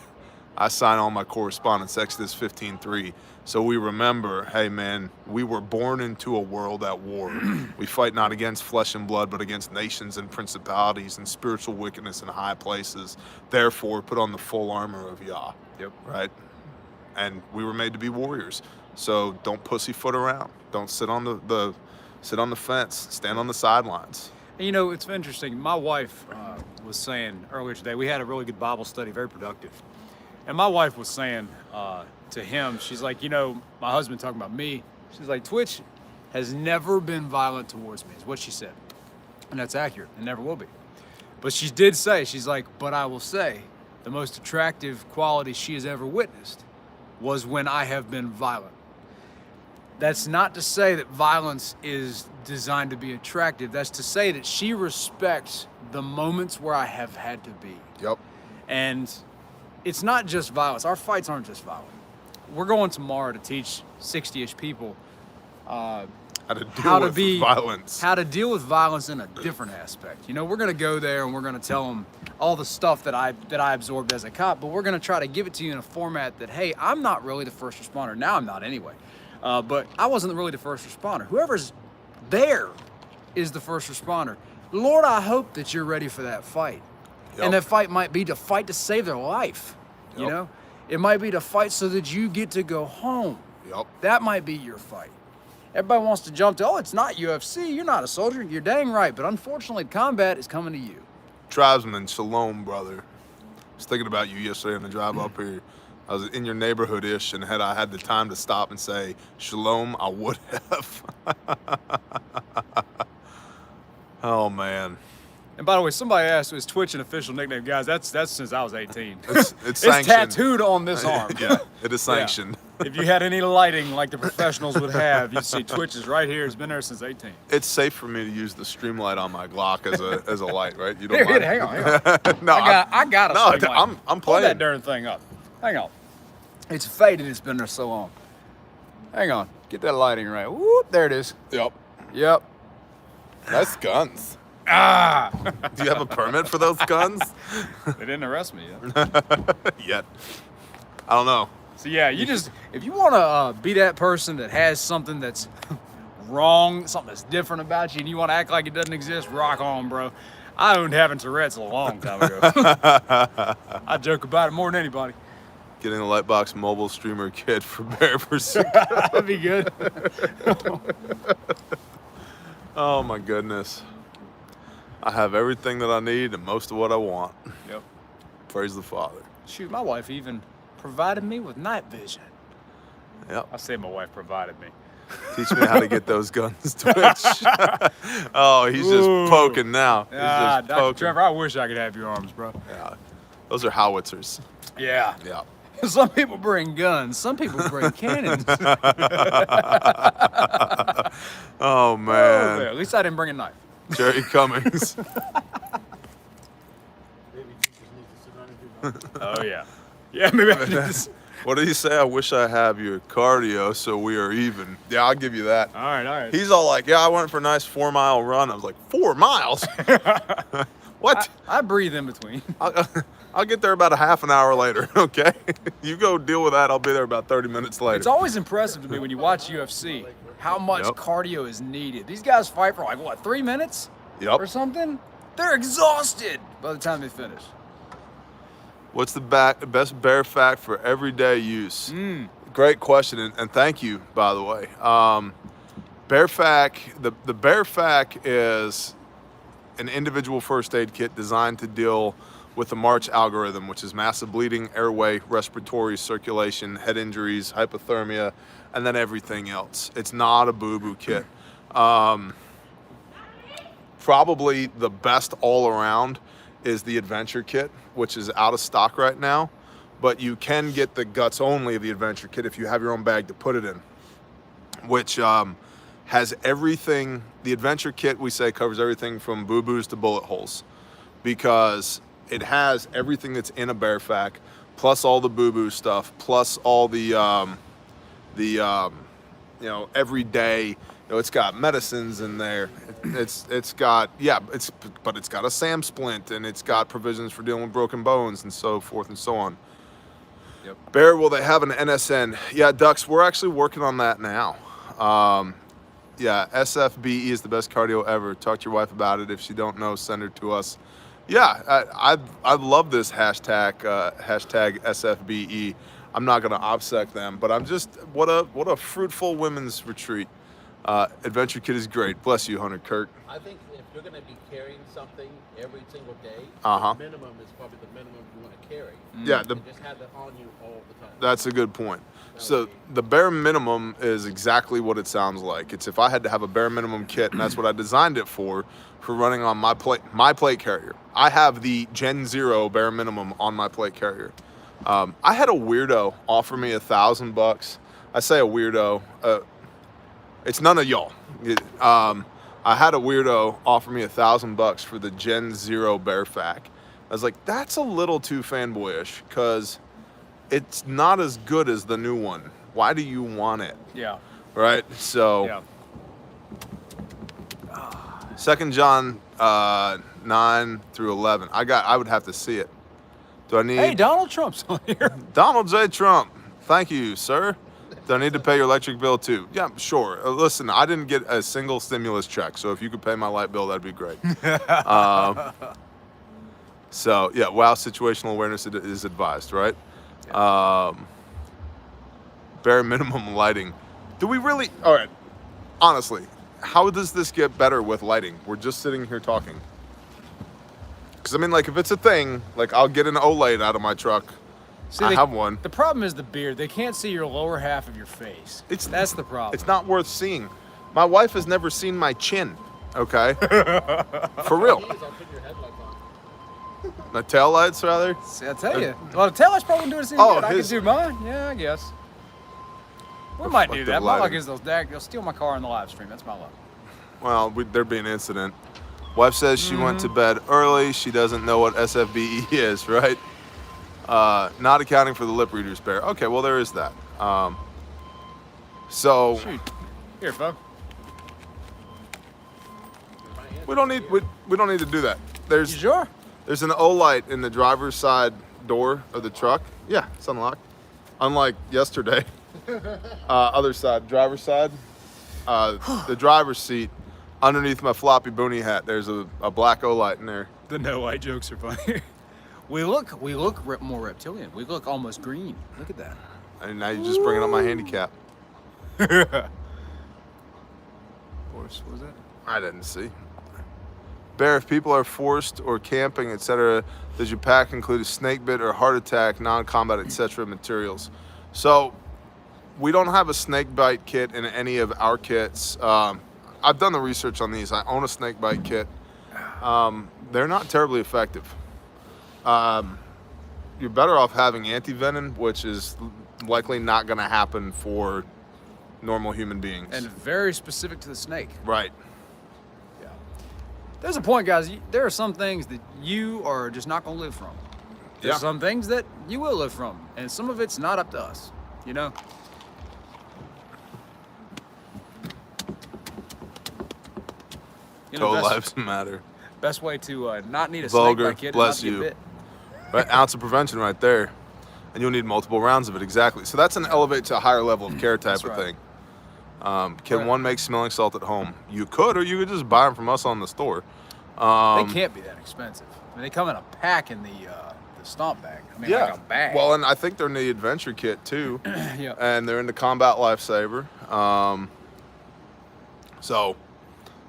I sign all my correspondence, Exodus 15:3. So we remember, hey man, we were born into a world at war. We fight not against flesh and blood, but against nations and principalities and spiritual wickedness in high places. Therefore, put on the full armor of Yah. Yep. Right? And we were made to be warriors. So don't pussyfoot around. Don't sit on the fence. Stand on the sidelines. You know, it's interesting. My wife was saying earlier today, we had a really good Bible study, very productive. And my wife was saying to him, she's like, you know, my husband talking about me, she's like, Twitch has never been violent towards me, is what she said. And that's accurate. It never will be. But she did say, she's like, but I will say, the most attractive quality she has ever witnessed was when I have been violent. That's not to say that violence is designed to be attractive. That's to say that she respects the moments where I have had to be. Yep. And it's not just violence. Our fights aren't just violent. We're going tomorrow to teach 60-ish people how to deal with violence in a different aspect. You know, we're going to go there and we're going to tell them all the stuff that I absorbed as a cop, but we're going to try to give it to you in a format that, hey, I'm not really the first responder. Now I'm not anyway. But I wasn't really the first responder. Whoever's there is the first responder. Lord, I hope that you're ready for that fight. Yep. And that fight might be to fight to save their life. Yep. You know, it might be to fight so that you get to go home. Yep. That might be your fight. Everybody wants to jump to, oh, it's not UFC. You're not a soldier. You're dang right. But unfortunately, combat is coming to you. Tribesman, shalom, brother. I was thinking about you yesterday on the drive up here. I was in your neighborhood-ish, and had I had the time to stop and say shalom, I would have. Oh, man. And by the way, somebody asked, is Twitch an official nickname? Guys, that's since I was 18. It's sanctioned. Tattooed on this arm. Yeah, it is sanctioned. Yeah. If you had any lighting like the professionals would have, you'd see Twitch is right here. It's been there since 18. It's safe for me to use the stream light on my Glock as a light, right? You don't mind? Hang on. No, I got a stream light. I'm playing. Pull that darn thing up. Hang on. It's faded. It's been there so long. Hang on. Get that lighting right. Whoop, there it is. Yep. Yep. Nice guns. Ah! Do you have a permit for those guns? They didn't arrest me yet. Yet. I don't know. So yeah, if you want to be that person that has something that's wrong, something that's different about you, and you want to act like it doesn't exist, rock on, bro. I owned having Tourette's a long time ago. I joke about it more than anybody. Getting a Lightbox mobile streamer kit for Bear Pursuit. That'd be good. Oh my goodness. I have everything that I need and most of what I want. Yep. Praise the Father. Shoot, my wife even provided me with night vision. Yep. I say my wife provided me. Teach me how to get those guns twitch. Oh, he's just poking now. He's just Dr. poking. Trevor, I wish I could have your arms, bro. Yeah. Those are howitzers. Yeah. Yeah. Some people bring guns. Some people bring cannons. Oh man. At least I didn't bring a knife. Jerry Cummings. Maybe teachers need to sit down and do that. Oh yeah. Yeah, maybe I just. What did he say? I wish I have your cardio so we are even. Yeah, I'll give you that. All right, all right. He's all like, yeah, I went for a nice 4-mile run. I was like, 4 miles? What? I breathe in between. I'll get there about a half an hour later, okay? You go deal with that. I'll be there about 30 minutes later. It's always impressive to me when you watch UFC how much Yep. cardio is needed. These guys fight for like what, 3 minutes Yep. or something? They're exhausted by the time they finish. What's the best bear fact for everyday use? Great question, and thank you, by the way. Bear fact, the bear fact is an individual first aid kit designed to deal with the March algorithm, which is massive bleeding, airway, respiratory, circulation, head injuries, hypothermia, and then everything else. It's not a boo-boo kit. Probably the best all around is the adventure kit, which is out of stock right now, but you can get the guts only of the adventure kit if you have your own bag to put it in, which has everything. The adventure kit, we say, covers everything from boo-boos to bullet holes, because it has everything that's in a bear fac, plus all the boo-boo stuff, plus all the everyday. It's got medicines in there. It's got but it's got a SAM splint, and it's got provisions for dealing with broken bones and so forth and so on. Yep. Bear, will they have an NSN? Yeah, Ducks, we're actually working on that now. Yeah, SFBE is the best cardio ever. Talk to your wife about it. If she don't know, send her to us. Yeah, I love this hashtag SFBE. I'm not gonna obsec them, but I'm just what a fruitful women's retreat. Adventure kit is great. Bless you, Hunter Kirk. I think if you're going to be carrying something every single day, Uh-huh. the minimum is probably the minimum you want to carry. Yeah, And just have that on you all the time. that's a good point. So the bare minimum is exactly what it sounds like. It's if I had to have a bare minimum kit, and that's what I designed it for running on my plate carrier. I have the Gen 0 bare minimum on my plate carrier. I had a weirdo offer me $1,000. I say a weirdo. It's none of y'all. I had a weirdo offer me $1,000 for the Gen 0 bear fac. I was like, that's a little too fanboyish, because it's not as good as the new one. Why do you want it? Yeah. Right? So, Yeah. 2 John 9 through 11. I would have to see it. Do I need Hey, Donald Trump's on here. Donald J. Trump? Thank you, sir. Do I need to pay your electric bill too? Yeah, sure. Listen, I didn't get a single stimulus check, so if you could pay my light bill, that'd be great. So yeah, wow, situational awareness is advised, right? Bare minimum lighting. Do we really? All right. Honestly, how does this get better with lighting? We're just sitting here talking. Because I mean, like, if it's a thing, like, I'll get an OLED out of my truck. See, I have one. The problem is the beard. They can't see your lower half of your face. That's the problem. It's not worth seeing. My wife has never seen my chin. Okay. For real. Please, I'll put your headlights on. My tail lights, rather. See, I tell you. Well, the taillight's probably doing the same Oh, good. I can his- do mine. Yeah, I guess. We might do Reflective that. My luck lighting. is they'll steal my car in the live stream. That's my luck. Well, there'd be an incident. Wife says she went to bed early. She doesn't know what SFBE is, right? Not accounting for the lip readers bear. Okay, well, there is that. So Shoot. Here, folks. we don't need to do that. You sure? There's an O-light in the driver's side door of the truck. Yeah, it's unlocked. Unlike yesterday. Other side, driver's side. The driver's seat, underneath my floppy boonie hat, there's a black O-light in there. The no light jokes are funny. we look more reptilian. We look almost green. Look at that. And now you're just bringing up my handicap. Horse, what was that? I didn't see. Bear, if people are forced or camping, etc., does your pack include a snake bit or heart attack, non-combat, etc. materials? So we don't have a snake bite kit in any of our kits. I've done the research on these. I own a snake bite kit. They're not terribly effective. You're better off having anti-venom, which is likely not going to happen for normal human beings. And very specific to the snake. Right. Yeah. There's a point, guys. There are some things that you are just not going to live from. There's some things that you will live from, and some of it's not up to us. You know. Total lives matter. Best way to not need a Vulgar, snake bite kit bless and not to you. get bit. Right, ounce of prevention right there. And you'll need multiple rounds of it, exactly. So that's an elevate to a higher level of care type of thing. Can one make smelling salt at home? You could, or you could just buy them from us on the store. They can't be that expensive. I mean, they come in a pack in the stomp bag. I mean, like a bag. Well, and I think they're in the adventure kit too. Yeah. And they're in the combat lifesaver. So,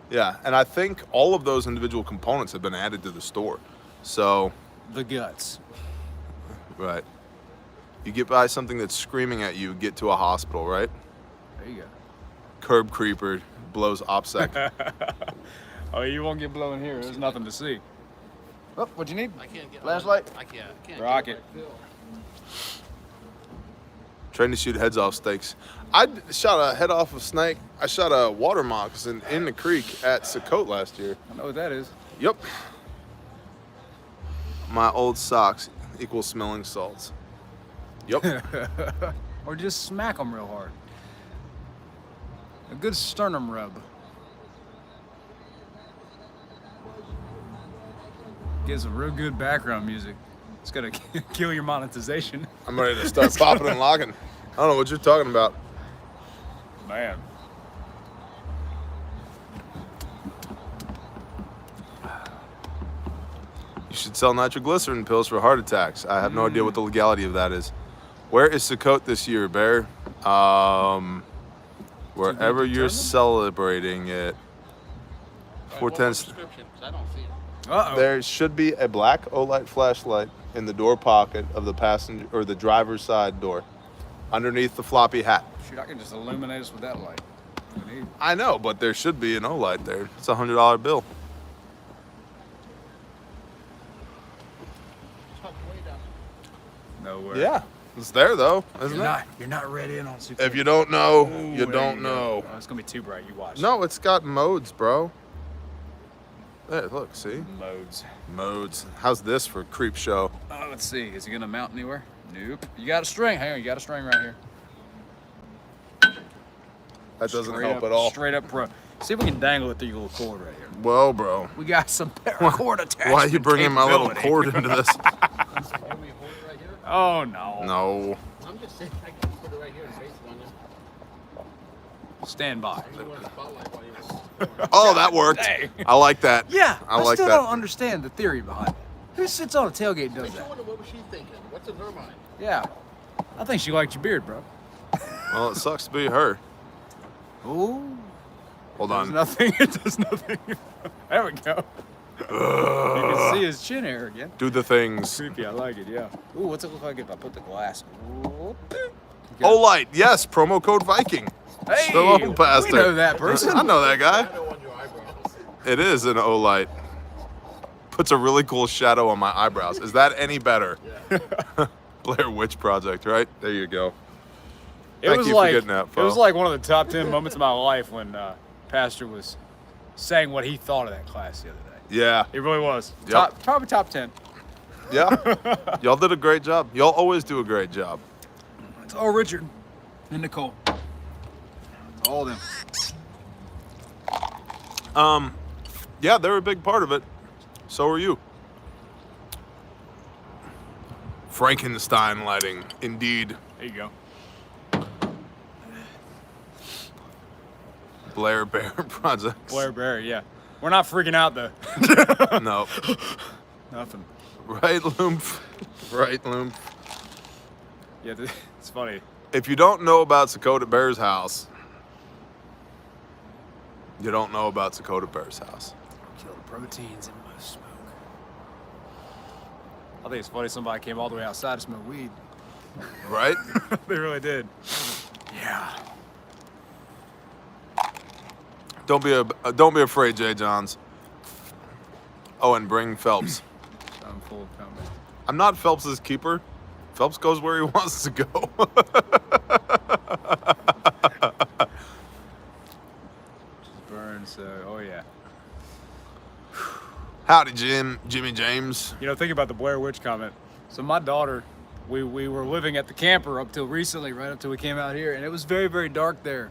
yeah. And I think all of those individual components have been added to the store. So. The guts. Right. You get by something that's screaming at you, get to a hospital, right? There you go. Curb creeper blows OPSEC. Oh, you won't get blown here. There's nothing to see. Oh, what you need? I can't get Flashlight? I can't. Rocket. Trained to shoot heads off snakes. I shot a head off a snake. I shot a water moccasin in the creek at Socote last year. I know what that is. Yep. My old socks equal smelling salts. Yep. Or just smack them real hard. A good sternum rub. Gives some real good background music. It's gonna kill your monetization. I'm ready to start popping and locking. I don't know what you're talking about. Man. You should sell nitroglycerin pills for heart attacks. I have no idea what the legality of that is. Where is Socote this year, Bear? Wherever you're celebrating it. 410. I don't see it. Uh-oh. There should be a black O-light flashlight in the door pocket of the passenger or the driver's side door, underneath the floppy hat. Shoot, I can just illuminate us with that light. We need. I know, but there should be an O-light there. It's a $100 bill. Tucked way down. Nowhere. Yeah, it's there though, isn't You're not ready in on Super. it? If you don't know, Ooh, you there don't go. know. Oh, it's gonna be too bright. You watch. No, it's got modes, bro. There, look, see? Modes. Modes. How's this for creep show? Oh, let's see. Is it gonna mount anywhere? Nope. You got a string. Hang on. You got a string right here. That doesn't Straight help up, at all. Straight up pro. See if we can dangle it through your little cord right here. Well, bro. We got some paracord attachment. Why are you bringing my little capability. cord into this? Can we hold it right here? Oh no. No. I'm just saying I can put it right here and face it on you. Stand by. You want a spotlight while you're Oh, that worked. Dang. I like that. Yeah. I like still that. don't understand the theory behind it. Who sits on a tailgate and I does sure that? wonder what was she thinking? What's in her mind? Yeah. I think she liked your beard, bro. Well, it sucks to be her. Ooh. Hold Does on. nothing. It does nothing. There we go. You can see his chin hair again. Do the things. Creepy. I like it. Yeah. Ooh, what's it look like if I put the glass? Ooh. O-light, yes. Promo code Viking. Hey, Shalom, Pastor. we know that person. I know that guy. Shadow on your eyebrows. It is an O-light. Puts a really cool shadow on my eyebrows. Is that any better? Yeah. Blair Witch Project, right? There you go. It Thank was you for like getting that, it was Fo. like one of the top 10 moments of my life when Pastor was saying what he thought of that class the other day. Yeah. It really was. Yep. Probably top 10. Yeah. Y'all did a great job. Y'all always do a great job. It's all Richard and Nicole. All of them. Yeah, they're a big part of it. So are you. Frankenstein lighting, indeed. There you go. Blair Bear Projects. Blair Bear, yeah. We're not freaking out though. No. Nothing. Right, Loomp. Right, Loomp. Yeah, it's funny. If you don't know about Dakota Bear's house, you don't know about Dakota Bear's house. Kill the proteins in my smoke. I think it's funny somebody came all the way outside to smoke weed. Right? They really did. Yeah. Don't be afraid, Jay Johns. Oh, and bring Phelps. I'm full of comments. I'm not Phelps's keeper. Phelps goes where he wants to go. Just burn, so, oh yeah. Howdy, Jimmy James. You know, think about the Blair Witch comment. So my daughter, we were living at the camper up till recently, right up till we came out here, and it was very, very dark there.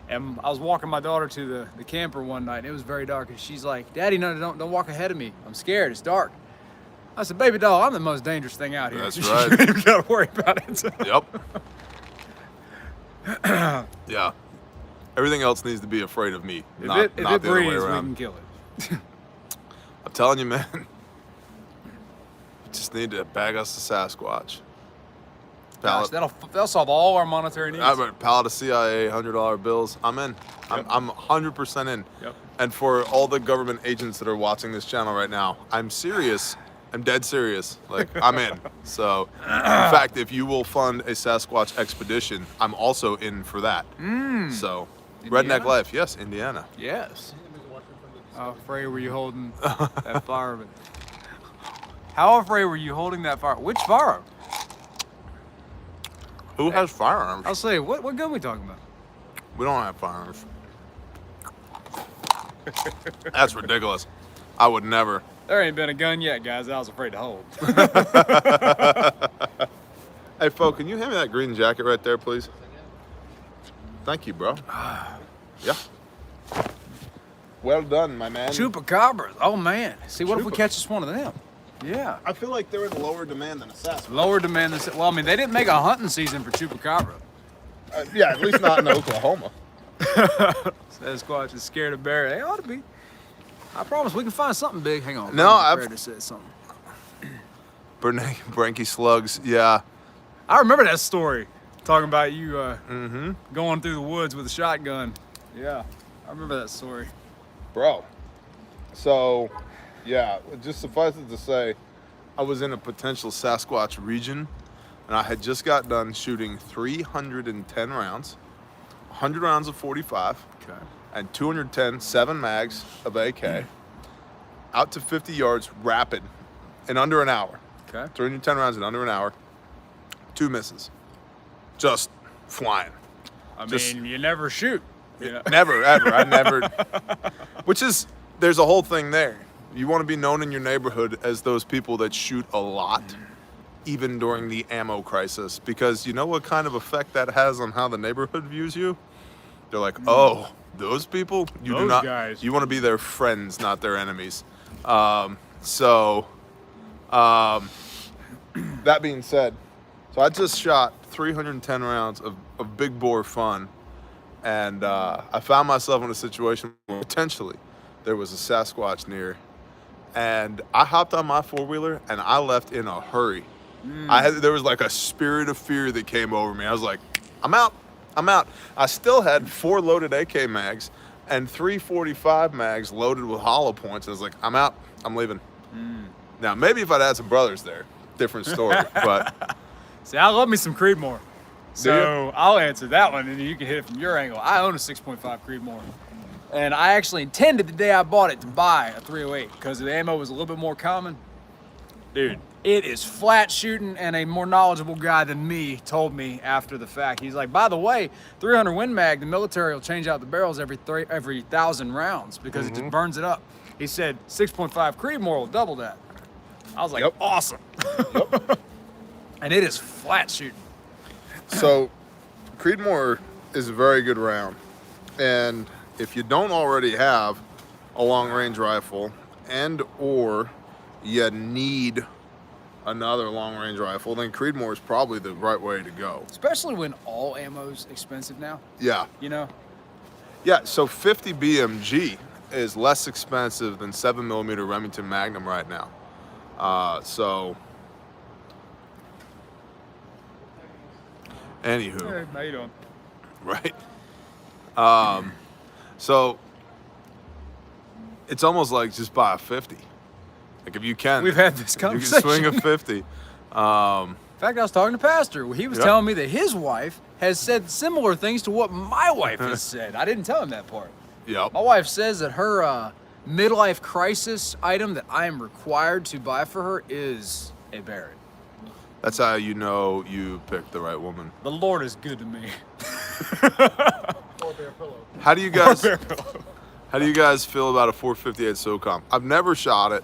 And I was walking my daughter to the camper one night, and it was very dark, and she's like, "Daddy, no, don't walk ahead of me. I'm scared, it's dark." I said, "Baby doll, I'm the most dangerous thing out here." That's You right. don't even gotta worry about it. Yep. Yeah. Everything else needs to be afraid of me, If not it the other way breathes, we around. can kill it. I'm telling you, man. You just need to bag us a Sasquatch. Gosh, Pallet, that'll solve all our monetary needs. pallet of CIA $100 bills. I'm in. Yep. I'm 100% in. Yep. And for all the government agents that are watching this channel right now, I'm serious. I'm dead serious. Like, I'm in. So, in fact, if you will fund a Sasquatch expedition, I'm also in for that. So, Indiana? Redneck Life, yes, Indiana. Yes. How afraid were you holding that fireman? How afraid were you holding that fire? Which firearm? Who has firearms? I'll say, what gun we talking about? We don't have firearms. That's ridiculous. I would never. There ain't been a gun yet, guys, I was afraid to hold. Hey, Fo, can you hand me that green jacket right there, please? Thank you, bro. Yeah. Well done, my man. Chupacabras. Oh, man. See, what if we Chupa- catch just one of them? Yeah. I feel like they're in lower demand than a Sasquatch. Lower demand than... Well, I mean, they didn't make a hunting season for Chupacabra. Yeah, at least not in Oklahoma. Sasquatch is scared of bear. They ought to be. I promise we can find something big. Hang on. No, I've- prepared to say something. Branky slugs, yeah. I remember that story. Talking about you Mm-hmm. going through the woods with a shotgun. Yeah, I remember that story. Bro. So, yeah, just suffice it to say, I was in a potential Sasquatch region, and I had just got done shooting 310 rounds, 100 rounds of 45, Okay. and 210 7 mags of AK, out to 50 yards, rapid, in under an hour. Okay. 310 rounds in under an hour, 2 misses, just flying. I Just- mean, you never shoot. You know? Never, ever. I never. Which is, there's a whole thing there. You want to be known in your neighborhood as those people that shoot a lot, even during the ammo crisis, because you know what kind of effect that has on how the neighborhood views you? They're like, oh, those people? You do Those not. guys. You want to be their friends, not their enemies. That being said, so I just shot 310 rounds of big bore fun. And I found myself in a situation where potentially there was a Sasquatch near. And I hopped on my four-wheeler and I left in a hurry. There was like a spirit of fear that came over me. I was like, I'm out. I still had 4 loaded AK mags and 3 45 mags loaded with hollow points. I was like, I'm out. I'm leaving. Now, maybe if I'd had some brothers there, different story. But See, I love me some Creedmoor. Do So I'll answer that one, and you can hit it from your angle. I own a 6.5 Creedmoor. And I actually intended the day I bought it to buy a 308 because the ammo was a little bit more common. Dude, it is flat shooting, and a more knowledgeable guy than me told me after the fact. He's like, by the way, 300 Win Mag, the military will change out the barrels every 1,000 rounds because it just burns it up. He said 6.5 Creedmoor will double that. I was like, Yep. awesome. And it is flat shooting. so Creedmoor is a very good round. And if you don't already have a long-range rifle and or you need another long-range rifle, then Creedmoor is probably the right way to go. Especially when all ammo's expensive now, Yeah. you know? Yeah, so 50 BMG is less expensive than 7mm Remington Magnum right now. So, anywho, Hey, how you doing? right? So, it's almost like just buy a 50. Like if you can, We've had this if you can conversation. swing a 50. In fact, I was talking to Pastor. He was Yep. telling me that his wife has said similar things to what my wife has said. I didn't tell him that part. Yep. My wife says that her midlife crisis item that I am required to buy for her is a Barrett. That's how you know you picked the right woman. The Lord is good to me. Or bear pillow. How do you guys? How do you guys feel about a 458 SOCOM? I've never shot it.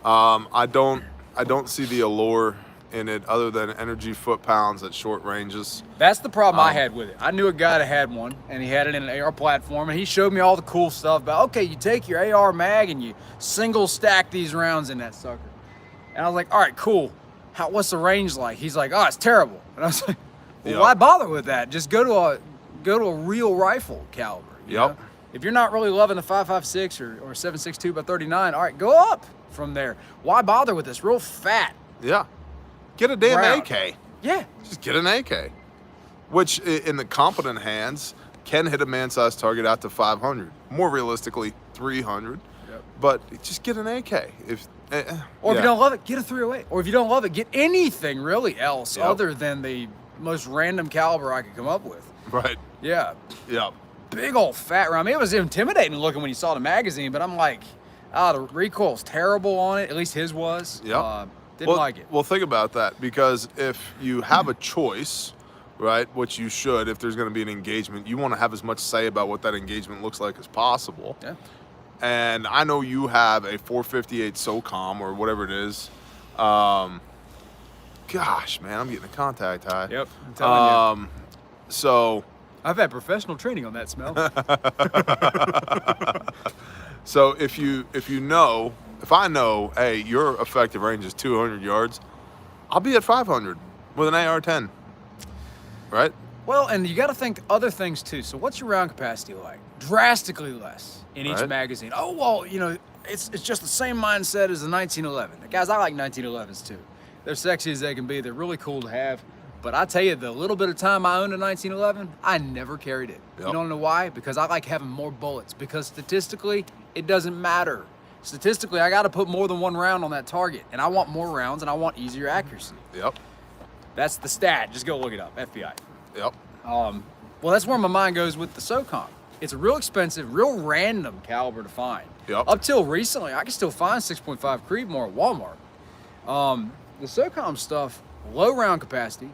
I don't see the allure in it other than energy foot-pounds at short ranges. That's the problem I had with it. I knew a guy that had one, and he had it in an AR platform, and he showed me all the cool stuff about, okay, you take your AR mag and you single stack these rounds in that sucker. And I was like, all right, cool. What's the range like? He's like, oh, it's terrible. And I was like, well, Yep. why bother with that? Just go to a real rifle caliber. you Yep. know? If you're not really loving the 5.56 or 7.62 by 39, all right, go up from there. Why bother with this real fat? Yeah. Get a damn Round. AK. Yeah. Just get an AK. Which, in the competent hands, can hit a man-sized target out to 500. More realistically, 300. Yep. But just get an AK. Or Or if you don't love it, get a 308. Or if you don't love it, get anything really else Yep. other than the most random caliber I could come up with. Right. Yeah. Yeah. Big old fat round. I mean, it was intimidating looking when you saw the magazine, but I'm like, the recoil's terrible on it. At least his was. Yep. Didn't like it. Well, think about that, because if you have a choice, right, which you should, if there's going to be an engagement, you want to have as much say about what that engagement looks like as possible. Yeah. And I know you have a 458 SOCOM or whatever it is. Gosh, man, I'm getting a contact high. Yep. I'm telling you. So, I've had professional training on that smell. so if I know, hey, your effective range is 200 yards, I'll be at 500 with an AR-10, right? Well, and you got to think other things too. So what's your round capacity like? Drastically less in each Right. magazine. Oh, well, it's just the same mindset as the 1911. Guys, I like 1911s too. They're sexy as they can be. They're really cool to have. But I tell you, the little bit of time I owned a 1911, I never carried it. Yep. You don't know why? Because I like having more bullets. Because statistically, it doesn't matter. Statistically, I got to put more than one round on that target. And I want more rounds and I want easier accuracy. Yep. That's the stat. Just go look it up, FBI. Yep. Well, that's where my mind goes with the SOCOM. It's a real expensive, real random caliber to find. Yep. Up till recently, I can still find 6.5 Creedmoor at Walmart. The SOCOM stuff, low round capacity,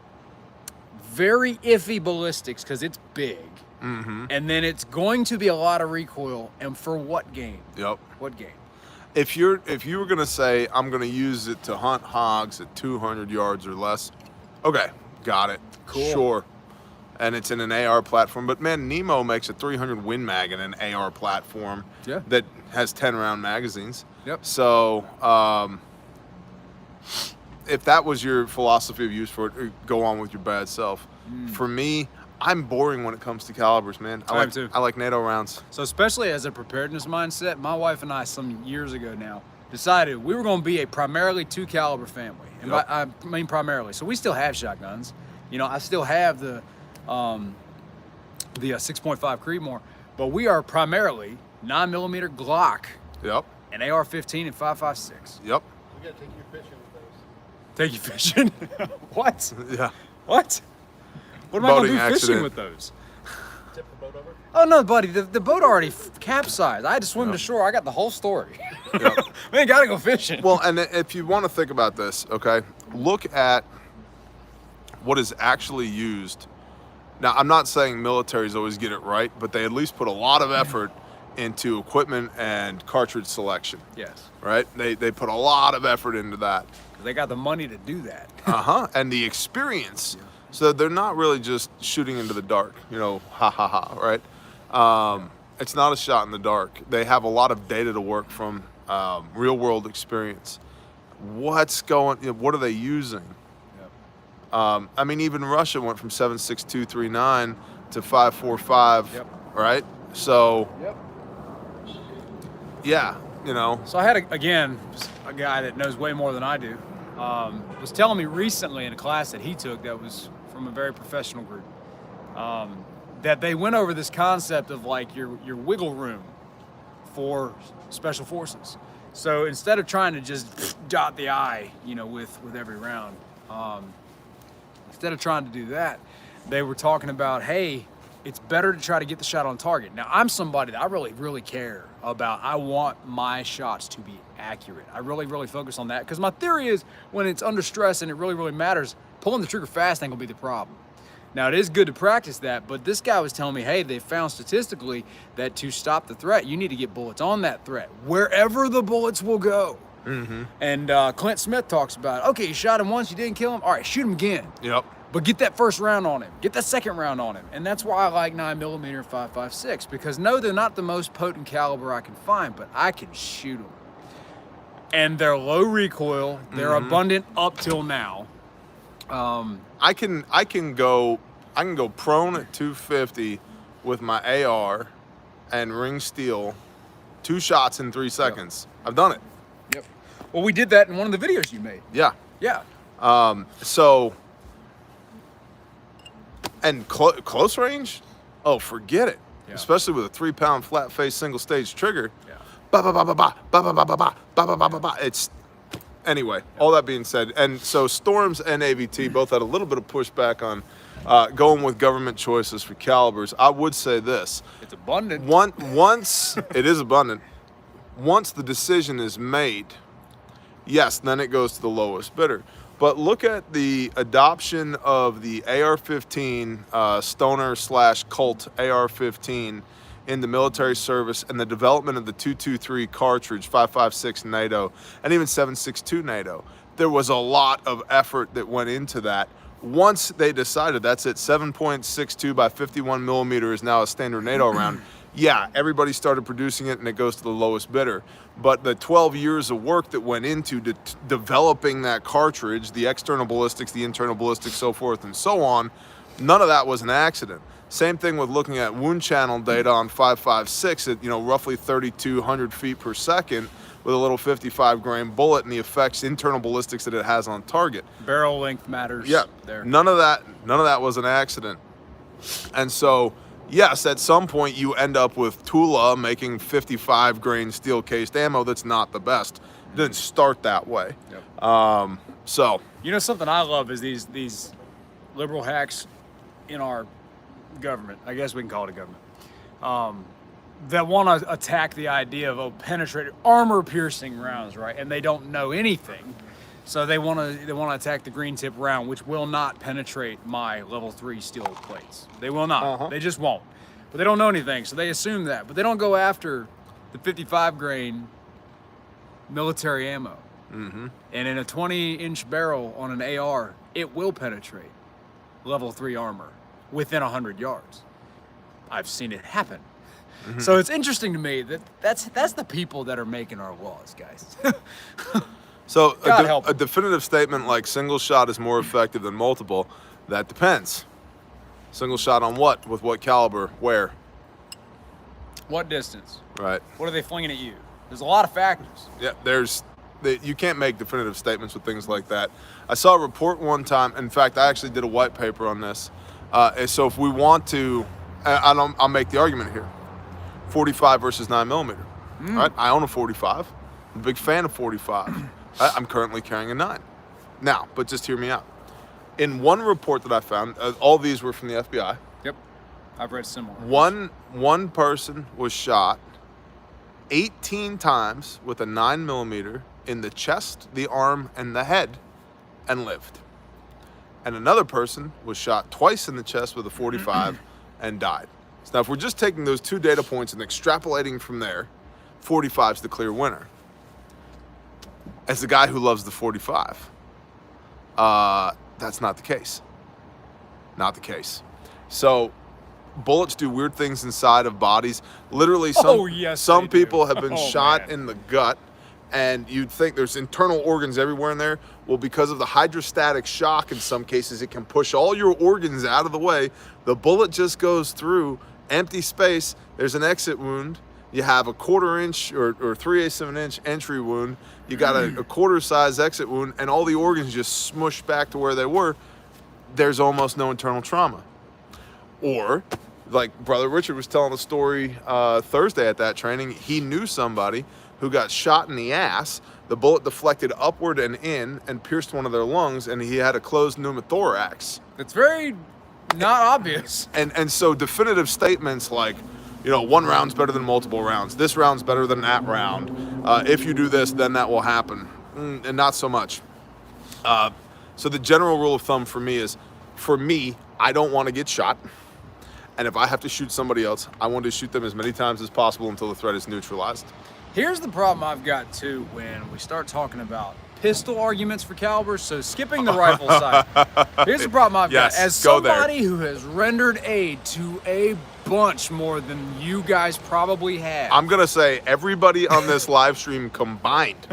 very iffy ballistics because it's big. Mm-hmm. And then it's going to be a lot of recoil. And for what game? Yep. What game? If you were gonna say I'm gonna use it to hunt hogs at 200 yards or less, okay, got it. Cool. Sure. And it's in an AR platform, but man, Nemo makes a 300 Win Mag in an AR platform Yeah. that has 10 round magazines. Yep. So if that was your philosophy of use for it, go on with your bad self. For me, I'm boring when it comes to calibers, man. I am too. I like NATO rounds. So especially as a preparedness mindset, my wife and I, some years ago now, decided we were going to be a primarily 2 caliber family. And Yep. I mean primarily. So we still have shotguns. I still have the 6.5 Creedmoor, but we are primarily 9mm Glock, Yep. an AR-15 and 5.56. Yep. We gotta take you fishing with those. Take you fishing? What? Yeah. What? What am I going to Boating do fishing accident. with those? Tip the boat over. Oh no, buddy, the boat already capsized. I had to swim Yep. to shore. I got the whole story. Yep. We ain't got to go fishing. Well, and if you want to think about this, okay, look at what is actually used. Now, I'm not saying militaries always get it right, but they at least put a lot of effort into equipment and cartridge selection, Yes. right? They put a lot of effort into that. They got the money to do that. And the experience. So they're not really just shooting into the dark, ha ha ha, right? It's not a shot in the dark. They have a lot of data to work from, real world experience. What are they using? Yep. I mean, even Russia went from 7.6239 to 5.45, Yep. right? So, Yep. yeah, you know. So I had, a guy that knows way more than I do, was telling me recently in a class that he took that was from a very professional group, that they went over this concept of like your wiggle room for special forces. So instead of trying to just dot the I, with every round, instead of trying to do that, they were talking about, hey, it's better to try to get the shot on target. Now, I'm somebody that I really, really care about. I want my shots to be accurate. I really, really focus on that because my theory is when it's under stress and it really, really matters, pulling the trigger fast ain't gonna be the problem. Now, it is good to practice that, but this guy was telling me, hey, they found statistically that to stop the threat, you need to get bullets on that threat, wherever the bullets will go. Mm-hmm. And Clint Smith talks about, okay, you shot him once, you didn't kill him, all right, shoot him again. Yep. But get that first round on him. Get that second round on him. And that's why I like 9mm 5.56, because no, they're not the most potent caliber I can find, but I can shoot them. And they're low recoil. They're abundant up till now. I can go prone at 250 with my AR and ring steel, 2 shots in 3 seconds. Yep. I've done it. Yep. Well, we did that in one of the videos you made. Yeah. Yeah. And close range, oh, forget it. Yeah. Especially with a 3-pound flat face single stage trigger. Yeah. Ba ba ba ba ba ba ba ba ba ba ba ba ba ba ba. It's anyway. All that being said, and so Storms and AVT both had a little bit of pushback on going with government choices for calibers. I would say this: it's abundant. Once it is abundant, once the decision is made, yes, then it goes to the lowest bidder. But look at the adoption of the AR-15 stoner/cult AR-15 in the military service and the development of the 223 cartridge, 5.56 NATO, and even 7.62 NATO. There was a lot of effort that went into that. Once they decided that's it, 7.62 by 51 millimeter is now a standard NATO round. Yeah, everybody started producing it and it goes to the lowest bidder. But the 12 years of work that went into developing that cartridge, the external ballistics, the internal ballistics, so forth and so on, none of that was an accident. Same thing with looking at wound channel data on 5.56 at roughly 3,200 feet per second with a little 55 grain bullet and the effects, internal ballistics that it has on target. Barrel length matters. Yeah, there. none of that was an accident. And so, yes, at some point you end up with Tula making 55 grain steel cased ammo that's not the best. It didn't start that way. Yep. So something I love is these liberal hacks in our government. I guess we can call it a government. That want to attack the idea of penetrating armor-piercing rounds, right? And they don't know anything, so they want to attack the green tip round, which will not penetrate my level 3 steel plates. They will not. They just won't. But they don't know anything, so they assume that. But they don't go after the 55 grain military ammo. Mm-hmm. And in a 20-inch barrel on an AR, it will penetrate level 3 armor within 100 yards. I've seen it happen. Mm-hmm. So it's interesting to me that's the people that are making our laws, guys. So a definitive statement like single shot is more effective than multiple, that depends. Single shot on what? With what caliber? Where? What distance? Right. What are they flinging at you? There's a lot of factors. Yeah, you can't make definitive statements with things like that. I saw a report one time. In fact, I actually did a white paper on this. So if we want to, I'll make the argument here. 45 versus 9mm. Right? I own a 45. I'm a big fan of 45. I'm currently carrying a 9. Now, but just hear me out. In one report that I found, all these were from the FBI. Yep, I've read similar. One person was shot 18 times with a 9mm in the chest, the arm, and the head, and lived. And another person was shot twice in the chest with a 45 and died. So now if we're just taking those 2 data points and extrapolating from there, 45's the clear winner. As the guy who loves the 45, that's not the case. Not the case. So bullets do weird things inside of bodies. Literally, Oh, yes, some they do. people have been Oh, shot man. in the gut, and you'd think there's internal organs everywhere in there. Well, because of the hydrostatic shock, in some cases, it can push all your organs out of the way. The bullet just goes through empty space. There's an exit wound. You have a 1/4 inch or 3/8 of an inch entry wound. You got a 1/4 size exit wound, and all the organs just smush back to where they were. There's almost no internal trauma. Or, like Brother Richard was telling the story Thursday at that training, he knew somebody who got shot in the ass. The bullet deflected upward and in and pierced one of their lungs, and he had a closed pneumothorax. It's very not obvious. And so definitive statements like, you know, 1 round's better than multiple rounds. This round's better than that round. If you do this, then that will happen. And not so much. So the general rule of thumb for me is, for me, I don't want to get shot. And if I have to shoot somebody else, I want to shoot them as many times as possible until the threat is neutralized. Here's the problem I've got too when we start talking about pistol arguments for calibers. So skipping the rifle side, here's the problem I've Yes, got. As go there. somebody who has rendered aid to a bunch more than you guys probably have. I'm going to say everybody on this live stream combined,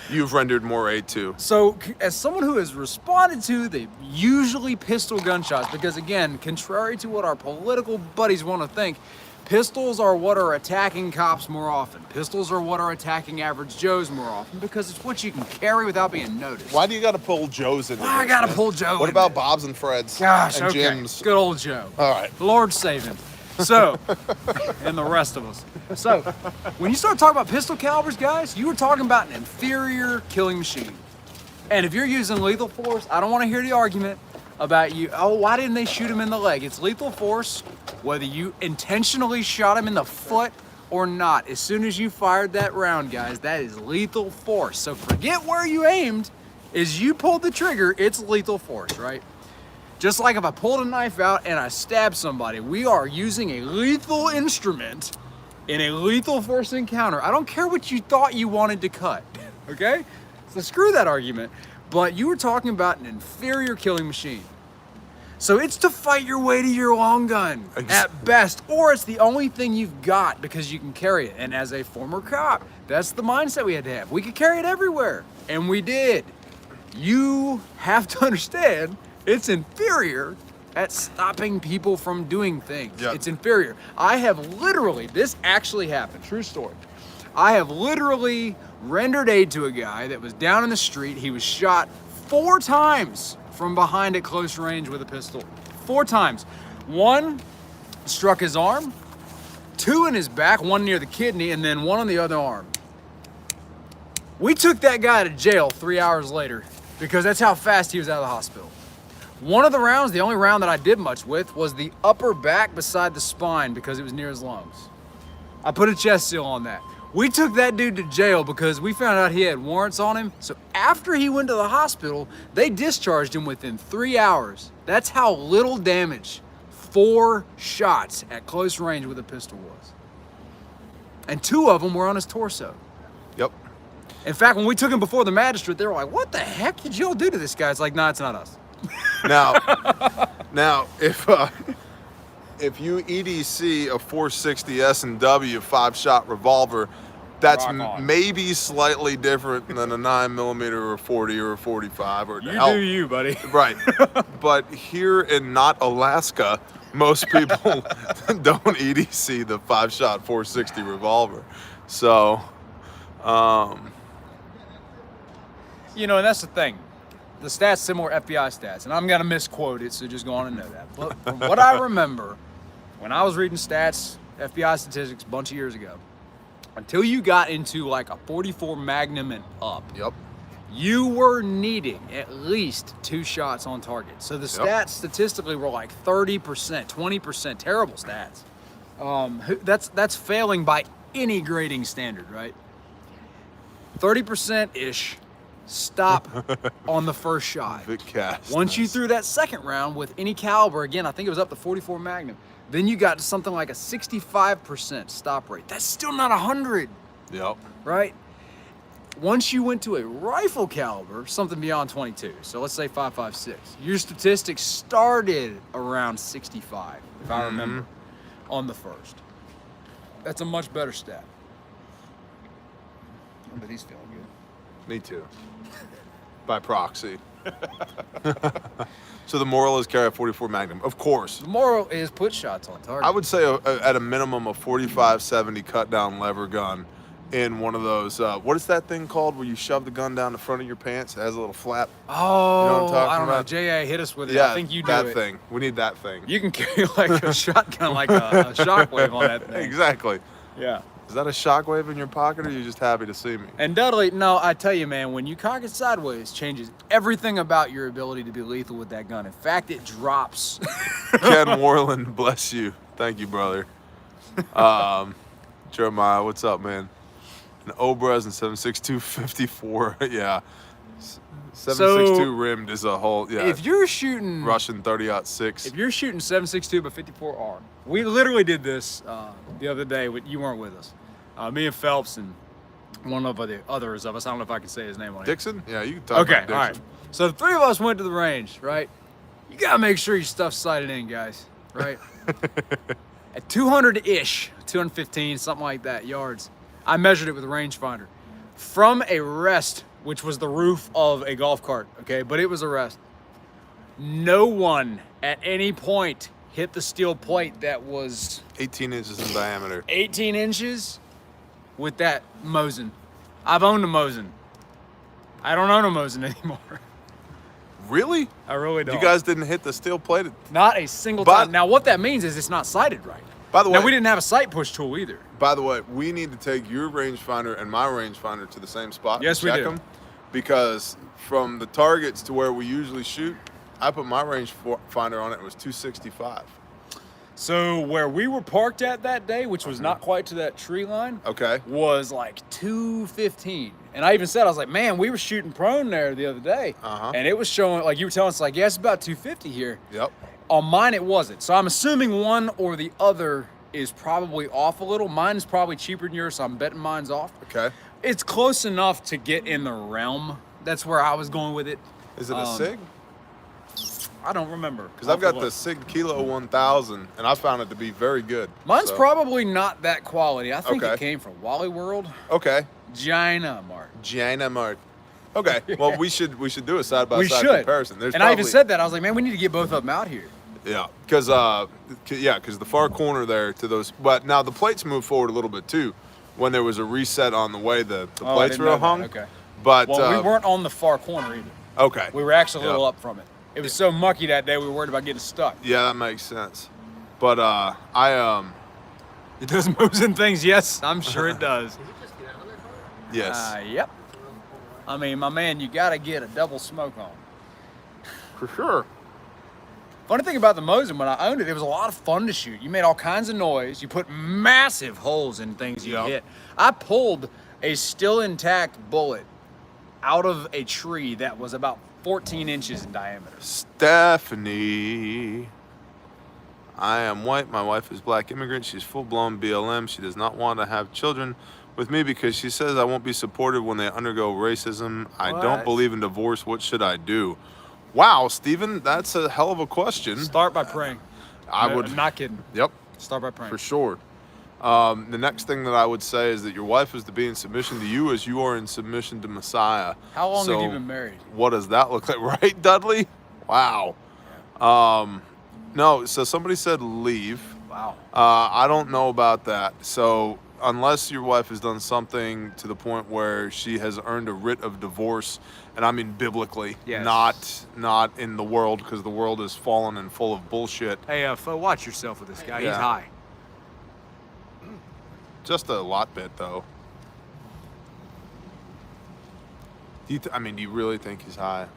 you've rendered more aid to. So, as someone who has responded to the usually pistol gunshots, because again, contrary to what our political buddies want to think, pistols are what are attacking cops more often. Pistols are what are attacking average Joes more often because it's what you can carry without being noticed. Why do you got to pull Joe's into Why I this, gotta man? pull Joe What in about this? Bob's and Fred's Gosh, and okay. Jim's? Good old Joe. All right. Lord save him. So, and the rest of us. So, when you start talking about pistol calibers, guys, you were talking about an inferior killing machine. And if you're using lethal force, I don't want to hear the argument about you, oh, why didn't they shoot him in the leg? It's lethal force, whether you intentionally shot him in the foot or not. As soon as you fired that round, guys, that is lethal force. So forget where you aimed. As you pulled the trigger, it's lethal force, right? Just like if I pulled a knife out and I stabbed somebody, we are using a lethal instrument in a lethal force encounter. I don't care what you thought you wanted to cut, okay? So screw that argument. But you were talking about an inferior killing machine. So it's to fight your way to your long gun at best, or it's the only thing you've got because you can carry it. And as a former cop, that's the mindset we had to have. We could carry it everywhere, and we did. You have to understand it's inferior at stopping people from doing things. Yep. It's inferior. I have literally, this actually happened, true story. I have literally rendered aid to a guy that was down in the street. He was shot 4 times from behind at close range with a pistol. 4 times. 1 struck his arm, 2 in his back, 1 near the kidney, and then 1 on the other arm. We took that guy to jail 3 hours later because that's how fast he was out of the hospital. One of the rounds, the only round that I did much with, was the upper back beside the spine because it was near his lungs. I put a chest seal on that. We took that dude to jail because we found out he had warrants on him. So after he went to the hospital, they discharged him within 3 hours. That's how little damage 4 shots at close range with a pistol was. And 2 of them were on his torso. Yep. In fact, when we took him before the magistrate, they were like, what the heck did y'all do to this guy? It's like, nah, it's not us. Now, if you EDC a 460 S&W 5-shot revolver, that's Rock on. maybe slightly different than a 9mm or a 40 or a 45 or You hell, do you, buddy. right. But here in not Alaska, most people don't EDC the 5-shot 460 revolver. So, You know, and that's the thing. The stats similar FBI stats, and I'm gonna misquote it, so just go on and know that. But from what I remember, when I was reading stats, FBI statistics a bunch of years ago, until you got into like a 44 Magnum and up, yep. you were needing at least 2 shots on target. So the stats statistically were like 30%, 20%, terrible stats. That's failing by any grading standard, right? 30%-ish. Stop on the first shot. Big cast. Once you threw that second round with any caliber, again, I think it was up to 44 Magnum, then you got to something like a 65% stop rate. That's still not 100, Yep. right? Once you went to a rifle caliber, something beyond 22, so let's say 5.56, your statistics started around 65, if I remember. on the first. That's a much better stat. Oh, but he's feeling good. Me too. By proxy. So the moral is carry a 44 Magnum, of course. The moral is put shots on target. I would say at a minimum a 45-70 cut down lever gun in one of those. What is that thing called where you shove the gun down the front of your pants? It has a little flap. Oh, You know what I'm talking I don't know. about? J.A. hit us with it. Yeah, I think you do that it. thing. We need that thing. You can carry like a shotgun, like a shockwave on that thing. Exactly. Yeah. Is that a shockwave in your pocket, or are you just happy to see me? And Dudley, no, I tell you, man, when you cock it sideways, changes everything about your ability to be lethal with that gun. In fact, it drops. Ken Warland, bless you. Thank you, brother. Jeremiah, what's up, man? An Obras and 7.62 54. Yeah. 7.62 rimmed is a whole, yeah. If you're shooting Russian 30-06. If you're shooting 7.62 but 54R, we literally did this the other day. You weren't with us. Me and Phelps and one of the others of us. I don't know if I can say his name on it. Dixon? Yeah, you can talk Okay, about all right. Dixon. So the three of us went to the range, right? You gotta make sure your stuff's sighted in, guys, right? At 200-ish, 215, something like that, yards, I measured it with a rangefinder. From a rest, which was the roof of a golf cart, okay? But it was a rest. No one at any point hit the steel plate that was 18 inches in diameter. 18 inches with that Mosin. I've owned a Mosin. I don't own a Mosin anymore. Really? I really don't. You guys didn't hit the steel plate? Not a single But- time. Now, what that means is it's not sighted right. By the way, Now, we didn't have a sight push tool either. By the way, we need to take your rangefinder and my rangefinder to the same spot. Yes, to we check do. them, because from the targets to where we usually shoot, I put my rangefinder on it. It was 265. So where we were parked at that day, which was not quite to that tree line, Okay. was like 215. And I even said, I was like, man, we were shooting prone there the other day. Uh-huh. And it was showing, like you were telling us, like, yeah, it's about 250 here. Yep. On mine, it wasn't. So I'm assuming one or the other is probably off a little. Mine is probably cheaper than yours, so I'm betting mine's off. Okay. It's close enough to get in the realm. That's where I was going with it. Is it a SIG? I don't remember. Because I've got the SIG Kilo 1000, and I found it to be very good. Mine's So- probably not that quality. I think Okay. it came from Wally World. Okay. Gina Mart. Gina Mart. Okay. Well, we should do a side by We side should. comparison. There's And I even probably- said that. I was like, man, we need to get both of them out here. Yeah, because the far corner there to those. But now the plates moved forward a little bit too, when there was a reset on the way the Oh, I plates didn't were know that. hung. Okay. But Well, we weren't on the far corner either. okay. We were actually a little Yeah. up from it. It was so mucky that day, we were worried about getting stuck. Yeah, that makes sense. But It does moves and things, yes, I'm sure it does. Did you just get out of that car? yes, Yep. I mean, my man, you got to get a double smoke on. for sure. Funny thing about the Mosin, when I owned it, it was a lot of fun to shoot. You made all kinds of noise. You put massive holes in things you Yep. hit. I pulled a still intact bullet out of a tree that was about 14 inches in diameter. Stephanie, I am white. My wife is black immigrant. She's full-blown BLM. She does not want to have children with me because she says I won't be supported when they undergo racism. I don't What? believe in divorce. What should I do? Wow, Stephen, that's a hell of a question. Start by praying. I No, would. I'm not kidding. Yep, Start by praying. for sure. The next thing that I would say is that your wife is to be in submission to you as you are in submission to Messiah. How long have you So, been married? What does that look like, right, Dudley? Wow. No, so somebody said leave. Wow. I don't know about that. So unless your wife has done something to the point where she has earned a writ of divorce, and I mean biblically, Yes. not in the world, because the world is fallen and full of bullshit. Hey, Fo, watch yourself with this guy. He's Yeah. high. Just a lot bit though. Do you do you really think he's high?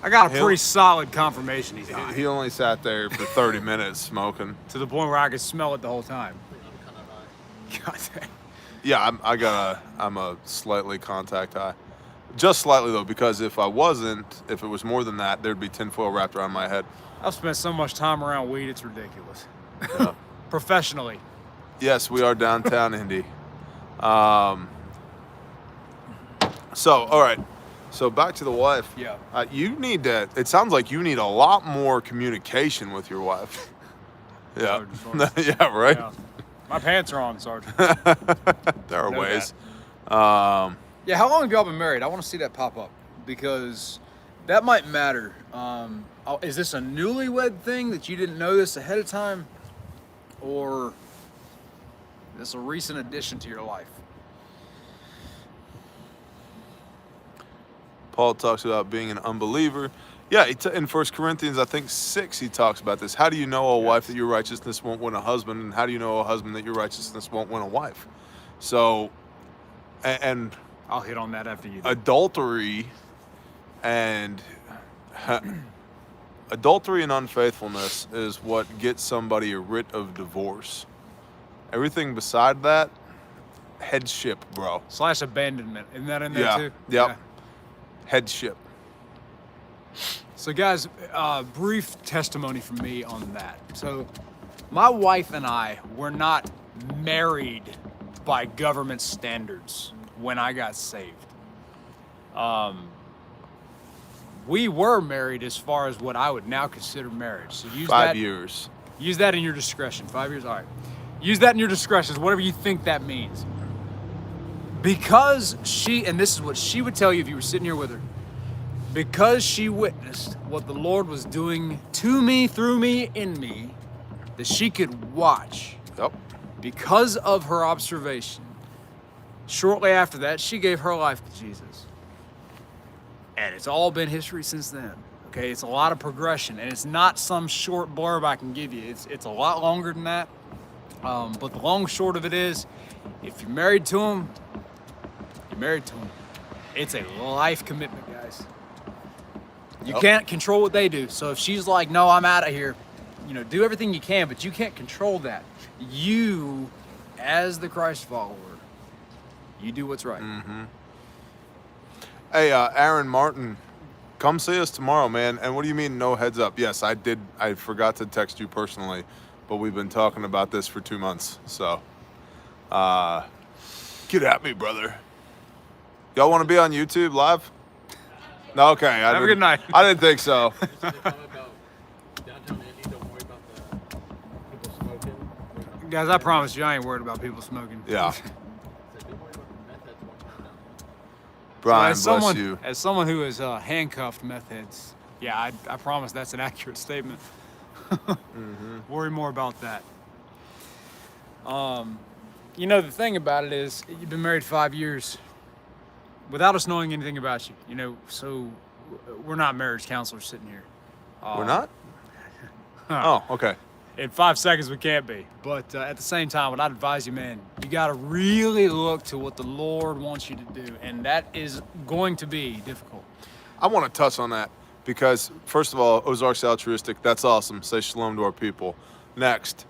I got a He'll- pretty solid confirmation he's high. He only sat there for 30 minutes smoking. To the point where I could smell it the whole time. I'm kind of high. God dang. Yeah, I'm a slightly contact high. Just slightly though, because if it was more than that, there'd be tinfoil wrapped around my head. I've spent so much time around weed, it's ridiculous. Yeah. Professionally. Yes, we are downtown Indy. So, all right. So back to the wife. Yeah. You need to. It sounds like you need a lot more communication with your wife. Yeah. Sergeant. Yeah, right? Yeah. My pants are on, Sergeant. There are Know ways. Yeah, how long have y'all been married? I want to see that pop up because that might matter. Is this a newlywed thing that you didn't know this ahead of time? Or is this a recent addition to your life? Paul talks about being an unbeliever. Yeah, in 1 Corinthians, I think 6, he talks about this. How do you know, O wife, that your righteousness won't win a husband? And how do you know, O husband, that your righteousness won't win a wife? So, and I'll hit on that after you do. adultery and adultery and unfaithfulness is what gets somebody a writ of divorce. Everything beside that, headship, bro. / abandonment. Isn't that in there too? Yep. Yeah. Headship. So guys, brief testimony from me on that. So my wife and I were not married by government standards when I got saved. We were married as far as what I would now consider marriage. So use 5 that, years. Use that in your discretion. 5 years, all right. Use that in your discretion, whatever you think that means. Because she, and this is what she would tell you if you were sitting here with her, because she witnessed what the Lord was doing to me, through me, in me, that she could watch. Yep. Because of her observation, shortly after that, she gave her life to Jesus. And it's all been history since then. Okay, it's a lot of progression, and it's not some short blurb I can give you. It's a lot longer than that. But the long short of it is, if you're married to him, you're married to him. It's a life commitment, guys. You can't control what they do. So if she's like, no, I'm out of here, do everything you can, but you can't control that. You, as the Christ follower, you do what's right. Mm-hmm. Hey, Aaron Martin, come see us tomorrow, man. And what do you mean, no heads up? Yes, I did. I forgot to text you personally, but we've been talking about this for 2 months. So, get at me, brother. Y'all want to be on YouTube live? No, okay. Have a good night. I didn't think so. Downtown Indy, don't worry about the people smoking. Guys, I promise you, I ain't worried about people smoking. Yeah. Don't worry about the meth heads walking around. Brian, as bless someone, you. As someone who has handcuffed meth heads, yeah, I promise that's an accurate statement. Worry more about that. The thing about it is, you've been married 5 years without us knowing anything about you. So we're not marriage counselors sitting here. We're not? Oh, okay. In 5 seconds, we can't be. But at the same time, what I'd advise you, man, you got to really look to what the Lord wants you to do. And that is going to be difficult. I want to touch on that because, first of all, Ozark's altruistic. That's awesome. Say shalom to our people. Next,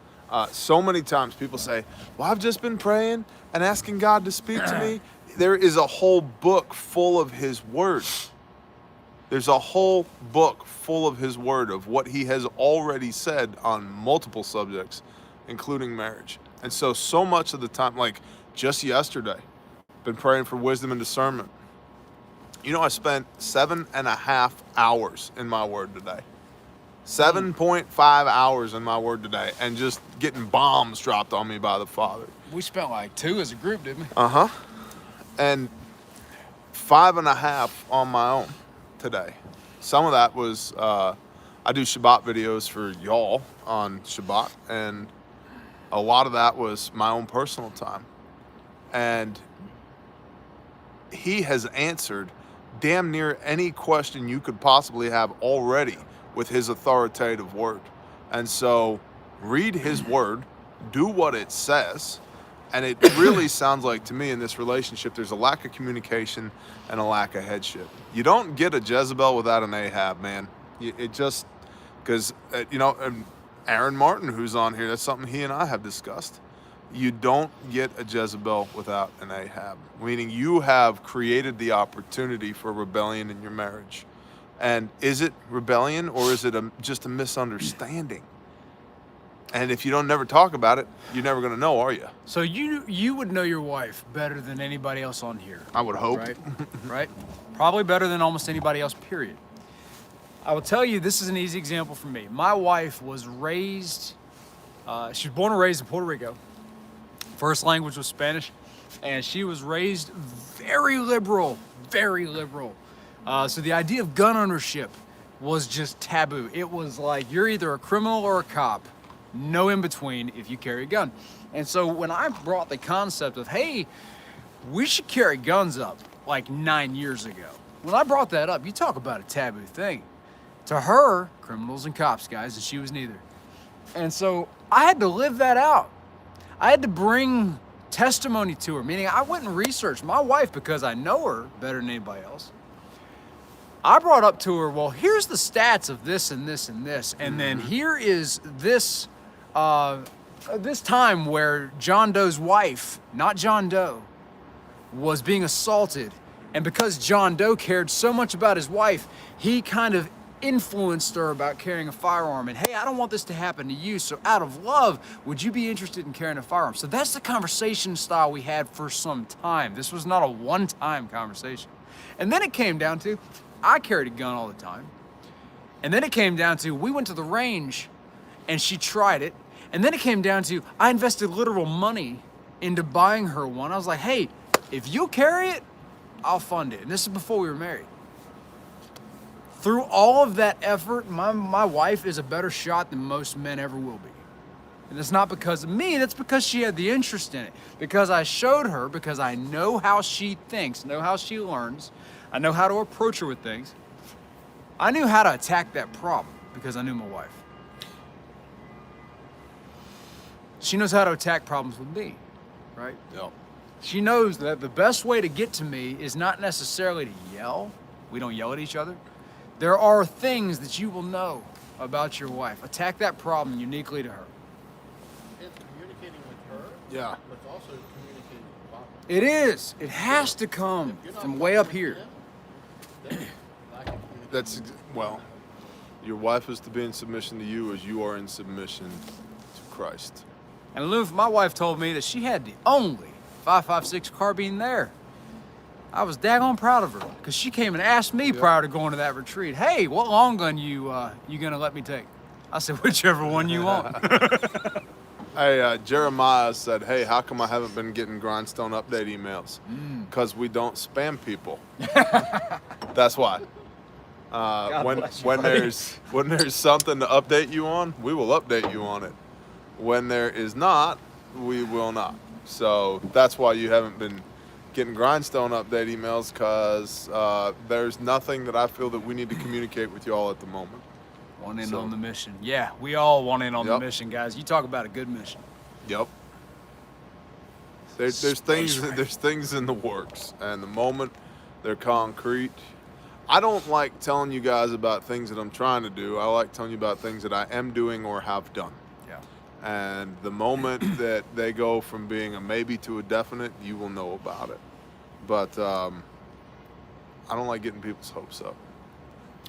so many times people say, well, I've just been praying and asking God to speak to me. There is a whole book full of his word. There's a whole book full of his word of what he has already said on multiple subjects, including marriage. And so much of the time, like just yesterday, been praying for wisdom and discernment. I spent 7.5 hours in my word today. 7.5 hours in my word today, and just getting bombs dropped on me by the Father. We spent like 2 as a group, didn't we? Uh-huh. And 5.5 on my own today. Some of that was, I do Shabbat videos for y'all on Shabbat, and a lot of that was my own personal time. And he has answered damn near any question you could possibly have already with his authoritative word. And so read his word, do what it says. And it really sounds like to me in this relationship, there's a lack of communication and a lack of headship. You don't get a Jezebel without an Ahab, man. It just, because, and Aaron Martin, who's on here, that's something he and I have discussed. You don't get a Jezebel without an Ahab, meaning you have created the opportunity for rebellion in your marriage. And is it rebellion or is it just a misunderstanding? And if you don't never talk about it, you're never going to know, are you? So you would know your wife better than anybody else on here. I would hope. Right? Right? Probably better than almost anybody else, period. I will tell you, this is an easy example for me. My wife was raised She was born and raised in Puerto Rico. First language was Spanish, and she was raised very liberal, very liberal. So the idea of gun ownership was just taboo. It was like you're either a criminal or a cop, no in between if you carry a gun. And so when I brought the concept of, hey, we should carry guns up like 9 years ago, when I brought that up, you talk about a taboo thing. To her, criminals and cops, guys, and she was neither. And so I had to live that out. I had to bring testimony to her, meaning I went and researched my wife because I know her better than anybody else. I brought up to her, well, here's the stats of this and this and this, and then here is this this time where John Doe's wife, not John Doe, was being assaulted, and because John Doe cared so much about his wife, he kind of influenced her about carrying a firearm. And hey, I don't want this to happen to you, so out of love, would you be interested in carrying a firearm? So that's the conversation style we had for some time. This was not a one-time conversation. And then it came down to, I carried a gun all the time. And then it came down to, we went to the range and she tried it. And then it came down to, I invested literal money into buying her one. I was like, hey, if you'll carry it, I'll fund it. And this is before we were married. Through all of that effort, my wife is a better shot than most men ever will be. And it's not because of me, that's because she had the interest in it. Because I showed her, because I know how she thinks, know how she learns, I know how to approach her with things. I knew how to attack that problem because I knew my wife. She knows how to attack problems with me, right? Yep. She knows that the best way to get to me is not necessarily to yell. We don't yell at each other. There are things that you will know about your wife. Attack that problem uniquely to her. It's communicating with her. Yeah. But it's also communicating with Papa. It is. It has to come from way up here. That's, well, your wife is to be in submission to you as you are in submission to Christ. And Lou, my wife told me that she had the only 5.56 carbine there. I was daggone proud of her because she came and asked me prior to going to that retreat, hey, what long gun you gonna let me take? I said, whichever one you want. Hey, Jeremiah said, hey, how come I haven't been getting Grindstone update emails? Because we don't spam people. That's why. When there's something to update you on, we will update you on it. When there is not, we will not. So that's why you haven't been getting Grindstone update emails, because there's nothing that I feel that we need to communicate with you all at the moment. Want in on the mission. Yeah, we all want in on the mission, guys. You talk about a good mission. Yep. There's things in the works, and the moment they're concrete. I don't like telling you guys about things that I'm trying to do. I like telling you about things that I am doing or have done. Yeah. And the moment that they go from being a maybe to a definite, you will know about it. But I don't like getting people's hopes up.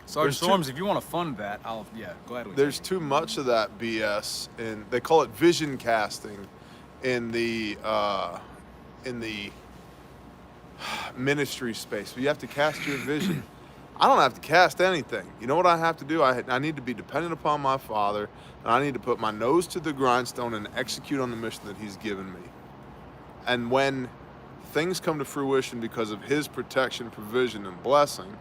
Sergeant Storms, if you want to fund that, I'll gladly. There's too much of that BS, and they call it vision casting in the ministry space. You have to cast your vision. I don't have to cast anything. You know what I have to do? I need to be dependent upon my Father, and I need to put my nose to the grindstone and execute on the mission that He's given me. And when things come to fruition because of His protection, provision, and blessing,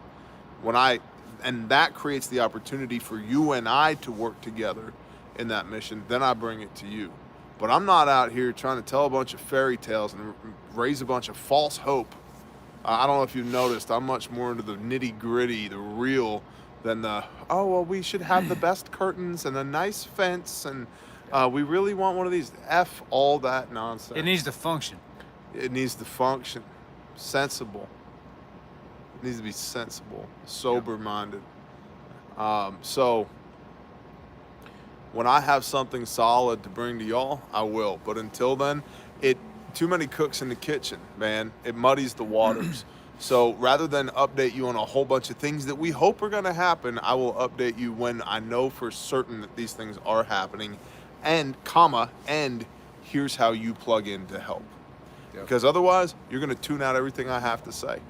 and that creates the opportunity for you and I to work together in that mission, then I bring it to you. But I'm not out here trying to tell a bunch of fairy tales and raise a bunch of false hope. I don't know if you've noticed, I'm much more into the nitty-gritty, the real, than the, oh, well, we should have the best curtains and a nice fence, and we really want one of these. F all that nonsense. It needs to function. It needs to function. Sensible. It needs to be sensible, sober-minded. So when I have something solid to bring to y'all, I will. But until then, too many cooks in the kitchen, man. It muddies the waters. So rather than update you on a whole bunch of things that we hope are going to happen, I will update you when I know for certain that these things are happening, and here's how you plug in to help. Yep. Because otherwise, you're going to tune out everything I have to say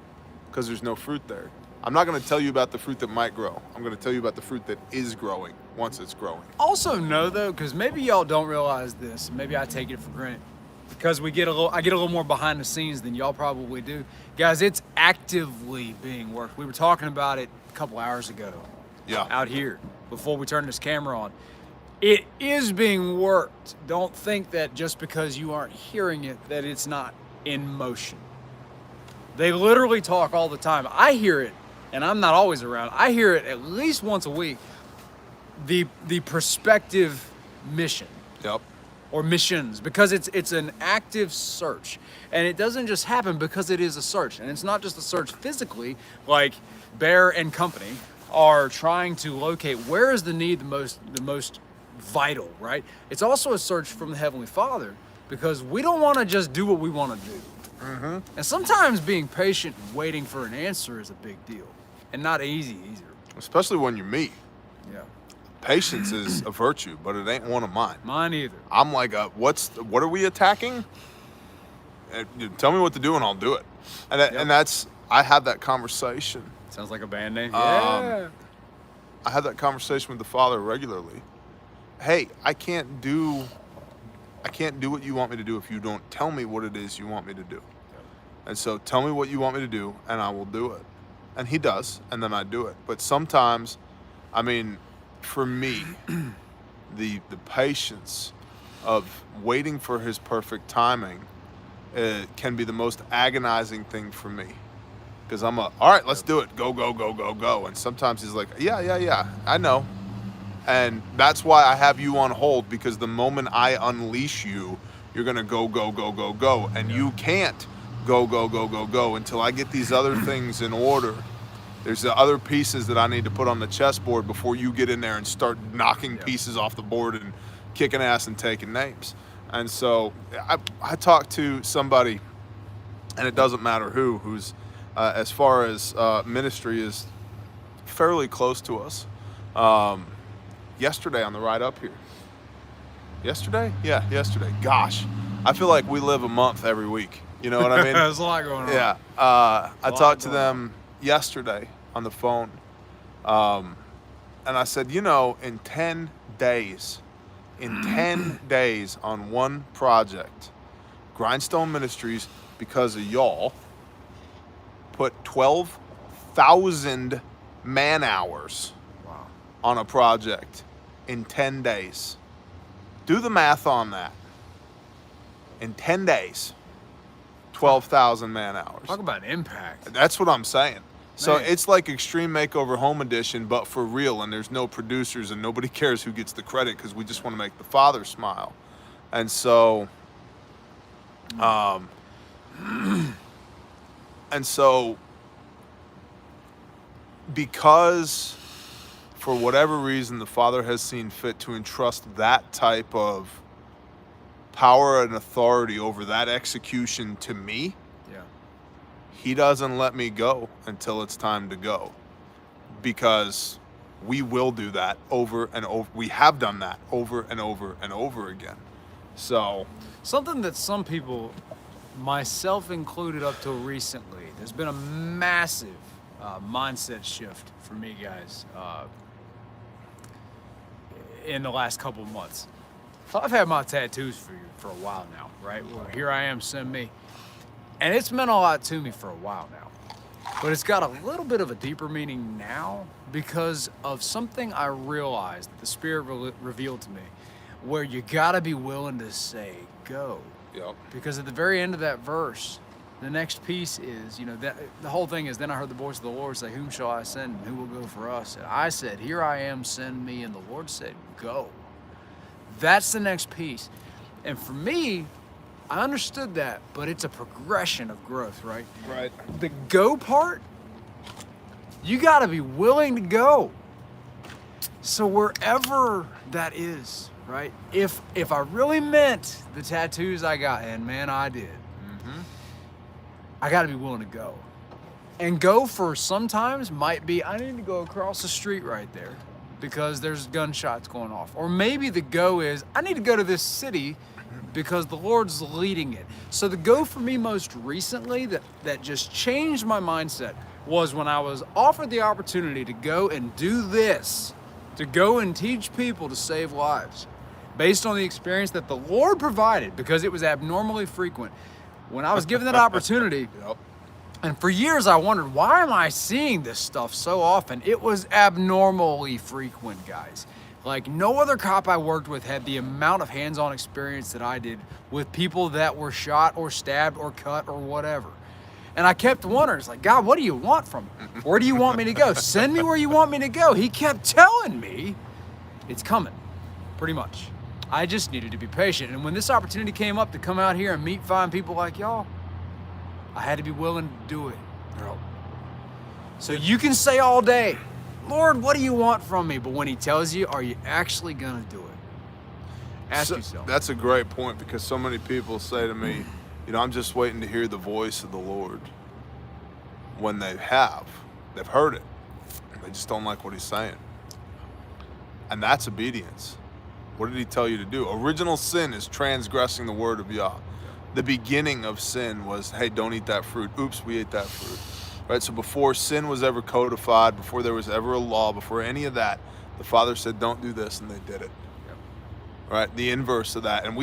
because there's no fruit there. I'm not going to tell you about the fruit that might grow. I'm going to tell you about the fruit that is growing once it's growing. Also know though, because maybe y'all don't realize this, maybe I take it for granted, because I get a little more behind the scenes than y'all probably do. Guys, it's actively being worked. We were talking about it a couple hours ago. Yeah. Out here, before we turned this camera on. It is being worked. Don't think that just because you aren't hearing it, that it's not in motion. They literally talk all the time. I hear it, and I'm not always around. I hear it at least once a week. The prospective mission. Yep. Or missions, because it's an active search, and it doesn't just happen because it is a search, and it's not just a search physically, like Bear and company are trying to locate where is the need the most vital, right? It's also a search from the Heavenly Father, because we don't want to just do what we want to do. And sometimes being patient and waiting for an answer is a big deal, and not easy either. Especially when you're me. Yeah. Patience is a virtue, but it ain't one of mine. Mine either. I'm like, what are we attacking? You tell me what to do and I'll do it. And that's, I had that conversation. Sounds like a band name. I have that conversation with the Father regularly. Hey, I can't do what you want me to do if you don't tell me what it is you want me to do. And so tell me what you want me to do and I will do it. And he does, and then I do it. But sometimes, I mean, for me, the patience of waiting for his perfect timing can be the most agonizing thing for me. Because I'm all right, let's do it. Go, go, go, go, go. And sometimes he's like, yeah, I know. And that's why I have you on hold, because the moment I unleash you, you're going to go, go, go, go, go. And you can't go, go, go, go, go until I get these other things in order. There's the other pieces that I need to put on the chessboard before you get in there and start knocking pieces off the board and kicking ass and taking names. And so I talked to somebody, and it doesn't matter who's as far as ministry is fairly close to us. Yesterday on the ride up here. Yesterday? Yeah, yesterday. Gosh, I feel like we live a month every week. You know what I mean? There's a lot going on. Yeah. I talked to them yesterday on the phone. And I said, in 10 days, on one project, Grindstone Ministries, because of y'all, put 12,000 man hours on a project in 10 days. Do the math on that. In 10 days, 12,000 man hours. Talk about impact. That's what I'm saying. So Man. it's like Extreme Makeover Home Edition, but for real, and there's no producers and nobody cares who gets the credit because we just want to make the Father smile. And so, because for whatever reason the Father has seen fit to entrust that type of power and authority over that execution to me, he doesn't let me go until it's time to go, because we will do that over and over. We have done that over and over and over again. So something that some people, myself included up till recently, there's been a massive mindset shift for me, guys, in the last couple of months. So I've had my tattoos for a while now, right? Well, here I am, send me. And it's meant a lot to me for a while now. But it's got a little bit of a deeper meaning now because of something I realized the Spirit revealed to me, where you gotta be willing to say, go. Yep. Because at the very end of that verse, the next piece is, that the whole thing is, then I heard the voice of the Lord say, whom shall I send and who will go for us? And I said, here I am, send me. And the Lord said, go. That's the next piece. And for me, I understood that, but it's a progression of growth, right? Right. The go part, you got to be willing to go. So wherever that is, right? If I really meant the tattoos I got, and man, I did, I got to be willing to go. And go for sometimes might be, I need to go across the street right there because there's gunshots going off. Or maybe the go is, I need to go to this city because the Lord's leading it. So the go for me most recently that just changed my mindset was when I was offered the opportunity to go and do this, to go and teach people to save lives, based on the experience that the Lord provided, because it was abnormally frequent. When I was given that opportunity, Yep. and for years I wondered, why am I seeing this stuff so often? It was abnormally frequent, guys. Like, no other cop I worked with had the amount of hands-on experience that I did with people that were shot or stabbed or cut or whatever. And I kept wondering, it's like, God, what do you want from me? Where do you want me to go? Send me where you want me to go. He kept telling me, it's coming, pretty much. I just needed to be patient. And when this opportunity came up to come out here and meet fine people like y'all, I had to be willing to do it. So you can say all day, Lord, what do you want from me? But when he tells you, are you actually going to do it? Ask yourself. That's a great point, because so many people say to me, you know, I'm just waiting to hear the voice of the Lord. When they've heard it. They just don't like what he's saying. And that's obedience. What did he tell you to do? Original sin is transgressing the word of Yah. The beginning of sin was, hey, don't eat that fruit. Oops, we ate that fruit. Right? So before sin was ever codified, before there was ever a law, before any of that, the Father said, don't do this, and they did it. Yep. Right? The inverse of that. And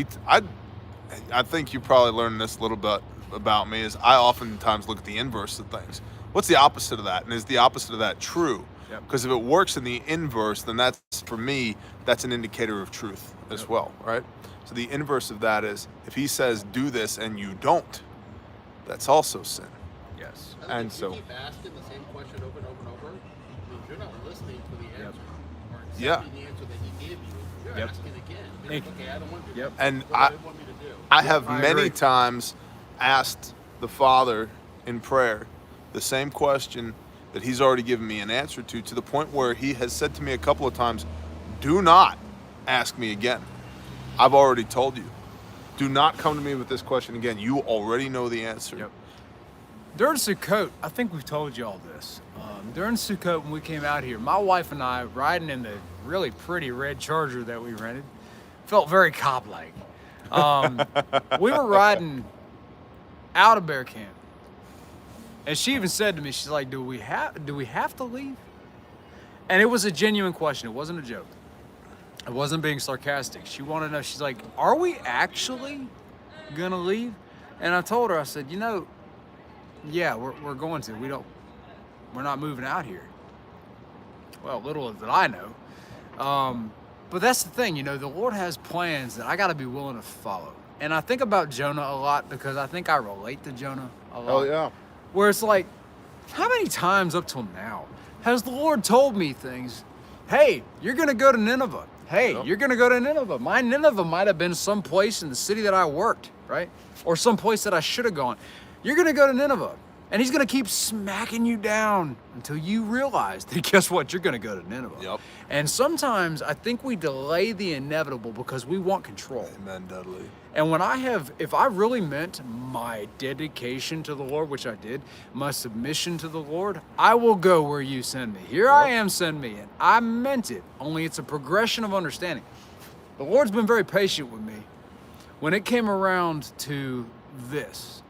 I think you probably learned this a little bit about me, is I oftentimes look at the inverse of things. What's the opposite of that? And is the opposite of that true? Because if it works in the inverse, then that's, for me, that's an indicator of truth as well, right? So the inverse of that is, if he says do this and you don't, that's also sin. Yes. And if so- you keep asking the same question over and over and over, means you're not listening to the answer. Or Yeah. accepting the answer that he gave you. You're Yep. asking again. You're like, okay, I don't want to do Yep. that. And What do they want me to do? I have I many agree. times asked the Father in prayer the same question that he's already given me an answer to the point where he has said to me a couple of times, do not ask me again. I've already told you. Do not come to me with this question again. You already know the answer. Yep. During Sukkot, I think we've told you all this. During Sukkot, when we came out here, my wife and I, riding in the really pretty red Charger that we rented, felt very cop-like. We were riding out of bear camp, and she even said to me, she's like, do we have to leave? And it was a genuine question. It wasn't a joke. It wasn't being sarcastic. She wanted to know, she's like, are we actually gonna leave? And I told her, I said, you know, yeah, we're going to. We're not moving out here. Well, little did I know. But that's the thing, you know, the Lord has plans that I got to be willing to follow. And I think about Jonah a lot, because I think I relate to Jonah a lot. Oh, yeah. Where it's like, how many times up till now has the Lord told me things? Hey, you're going to go to Nineveh. Hey, Yep. you're going to go to Nineveh. My Nineveh might have been some place in the city that I worked, right? Or some place that I should have gone. You're going to go to Nineveh. And he's going to keep smacking you down until you realize that, guess what? You're going to go to Nineveh. Yep. And sometimes I think we delay the inevitable because we want control. Amen, Dudley. And if I really meant my dedication to the Lord, which I did, my submission to the Lord, I will go where you send me. Here I am, send me. And I meant it, only it's a progression of understanding. The Lord's been very patient with me. When it came around to this,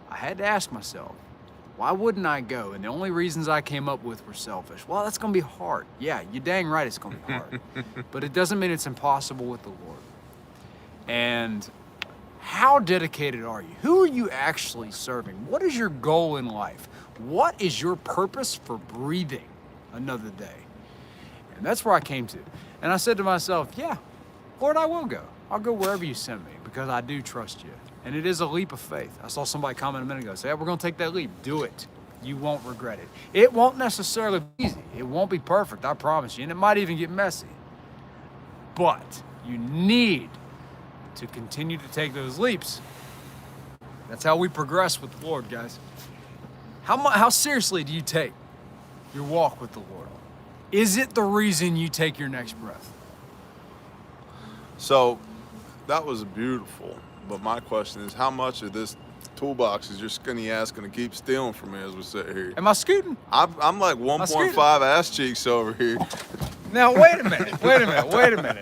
I had to ask myself, why wouldn't I go? And the only reasons I came up with were selfish. Well, that's going to be hard. Yeah, you're dang right it's going to be hard. But it doesn't mean it's impossible with the Lord. And how dedicated are you? Who are you actually serving? What is your goal in life? What is your purpose for breathing another day? And that's where I came to. And I said to myself, yeah, Lord, I will go. I'll go wherever you send me, because I do trust you. And it is a leap of faith. I saw somebody comment a minute ago, say, hey, we're going to take that leap. Do it. You won't regret it. It won't necessarily be easy. It won't be perfect, I promise you. And it might even get messy. But you need to continue to take those leaps. That's how we progress with the Lord, guys. How seriously do you take your walk with the Lord? Is it the reason you take your next breath? So that was beautiful. But my question is, how much of this toolbox is your skinny ass gonna keep stealing from me as we sit here. Am I scooting? I'm like 1.5 ass cheeks over here. Now, wait a minute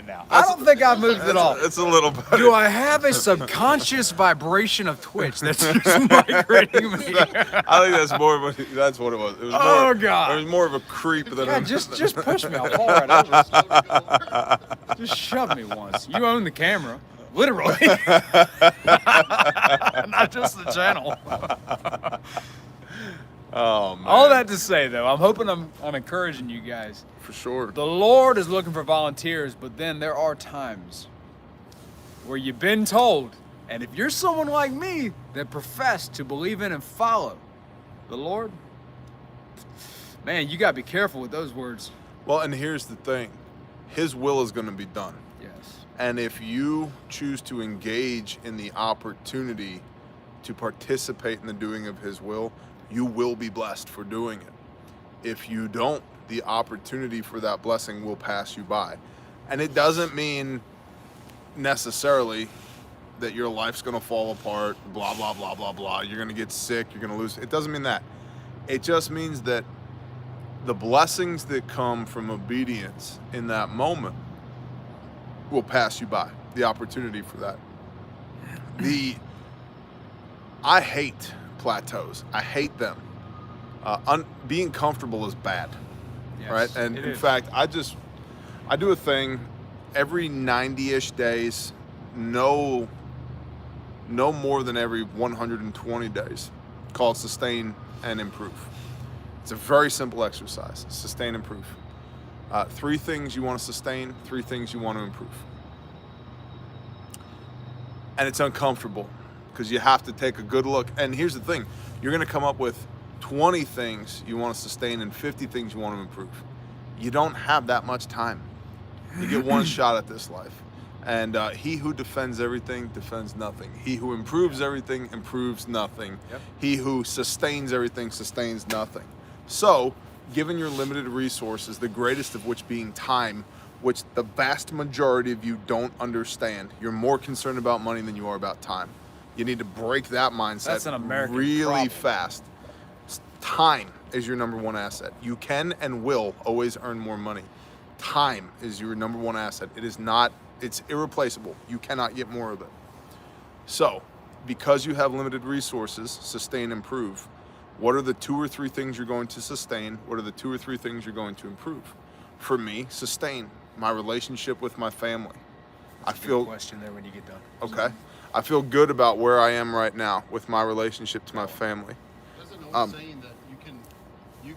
now. I don't think I've moved at all. It's a little better. Do I have a subconscious vibration of Twitch that's just migrating me? I think that's more of a, that's what it was. It was Oh, more, God. It was more of a creep than Yeah, a, just push me. I'll fall right over. Just shove me once. You own the camera. Literally. Not just the channel. Oh man. All that to say, though, I'm hoping I'm encouraging you guys. For sure. The Lord is looking for volunteers, but then there are times where you've been told, and if you're someone like me that profess to believe in and follow the Lord, man, you gotta be careful with those words. Well, and here's the thing. His will is going to be done. Yes. And if you choose to engage in the opportunity to participate in the doing of his will, you will be blessed for doing it. If you don't, the opportunity for that blessing will pass you by. And it doesn't mean necessarily that your life's gonna fall apart, blah, blah, blah, blah, blah. You're gonna get sick, you're gonna lose. It doesn't mean that. It just means that the blessings that come from obedience in that moment will pass you by. The opportunity for that. I hate plateaus. I hate them. Being comfortable is bad, Yes, right? And it in is. fact, I do a thing every 90-ish days, no more than every 120 days, called sustain and improve. It's a very simple exercise. Sustain, improve. 3 things you want to sustain, 3 things you want to improve. And it's uncomfortable because you have to take a good look. And here's the thing, you're going to come up with 20 things you want to sustain and 50 things you want to improve. You don't have that much time. You get one shot at this life. And he who defends everything defends nothing. He who improves everything improves nothing. Yep. He who sustains everything sustains nothing. So, given your limited resources, the greatest of which being time, which the vast majority of you don't understand, you're more concerned about money than you are about time. You need to break that mindset That's an American really problem. fast. Time is your number one asset. You can and will always earn more money. Time is your number one asset. It is not, it's irreplaceable. You cannot get more of it. So, because you have limited resources, sustain, improve. What are the 2 or 3 things you're going to sustain? What are the 2 or 3 things you're going to improve? For me, sustain my relationship with my family. I Good feel, question there when you get done. okay, I feel good about where I am right now with my relationship to my family. There's an old saying that you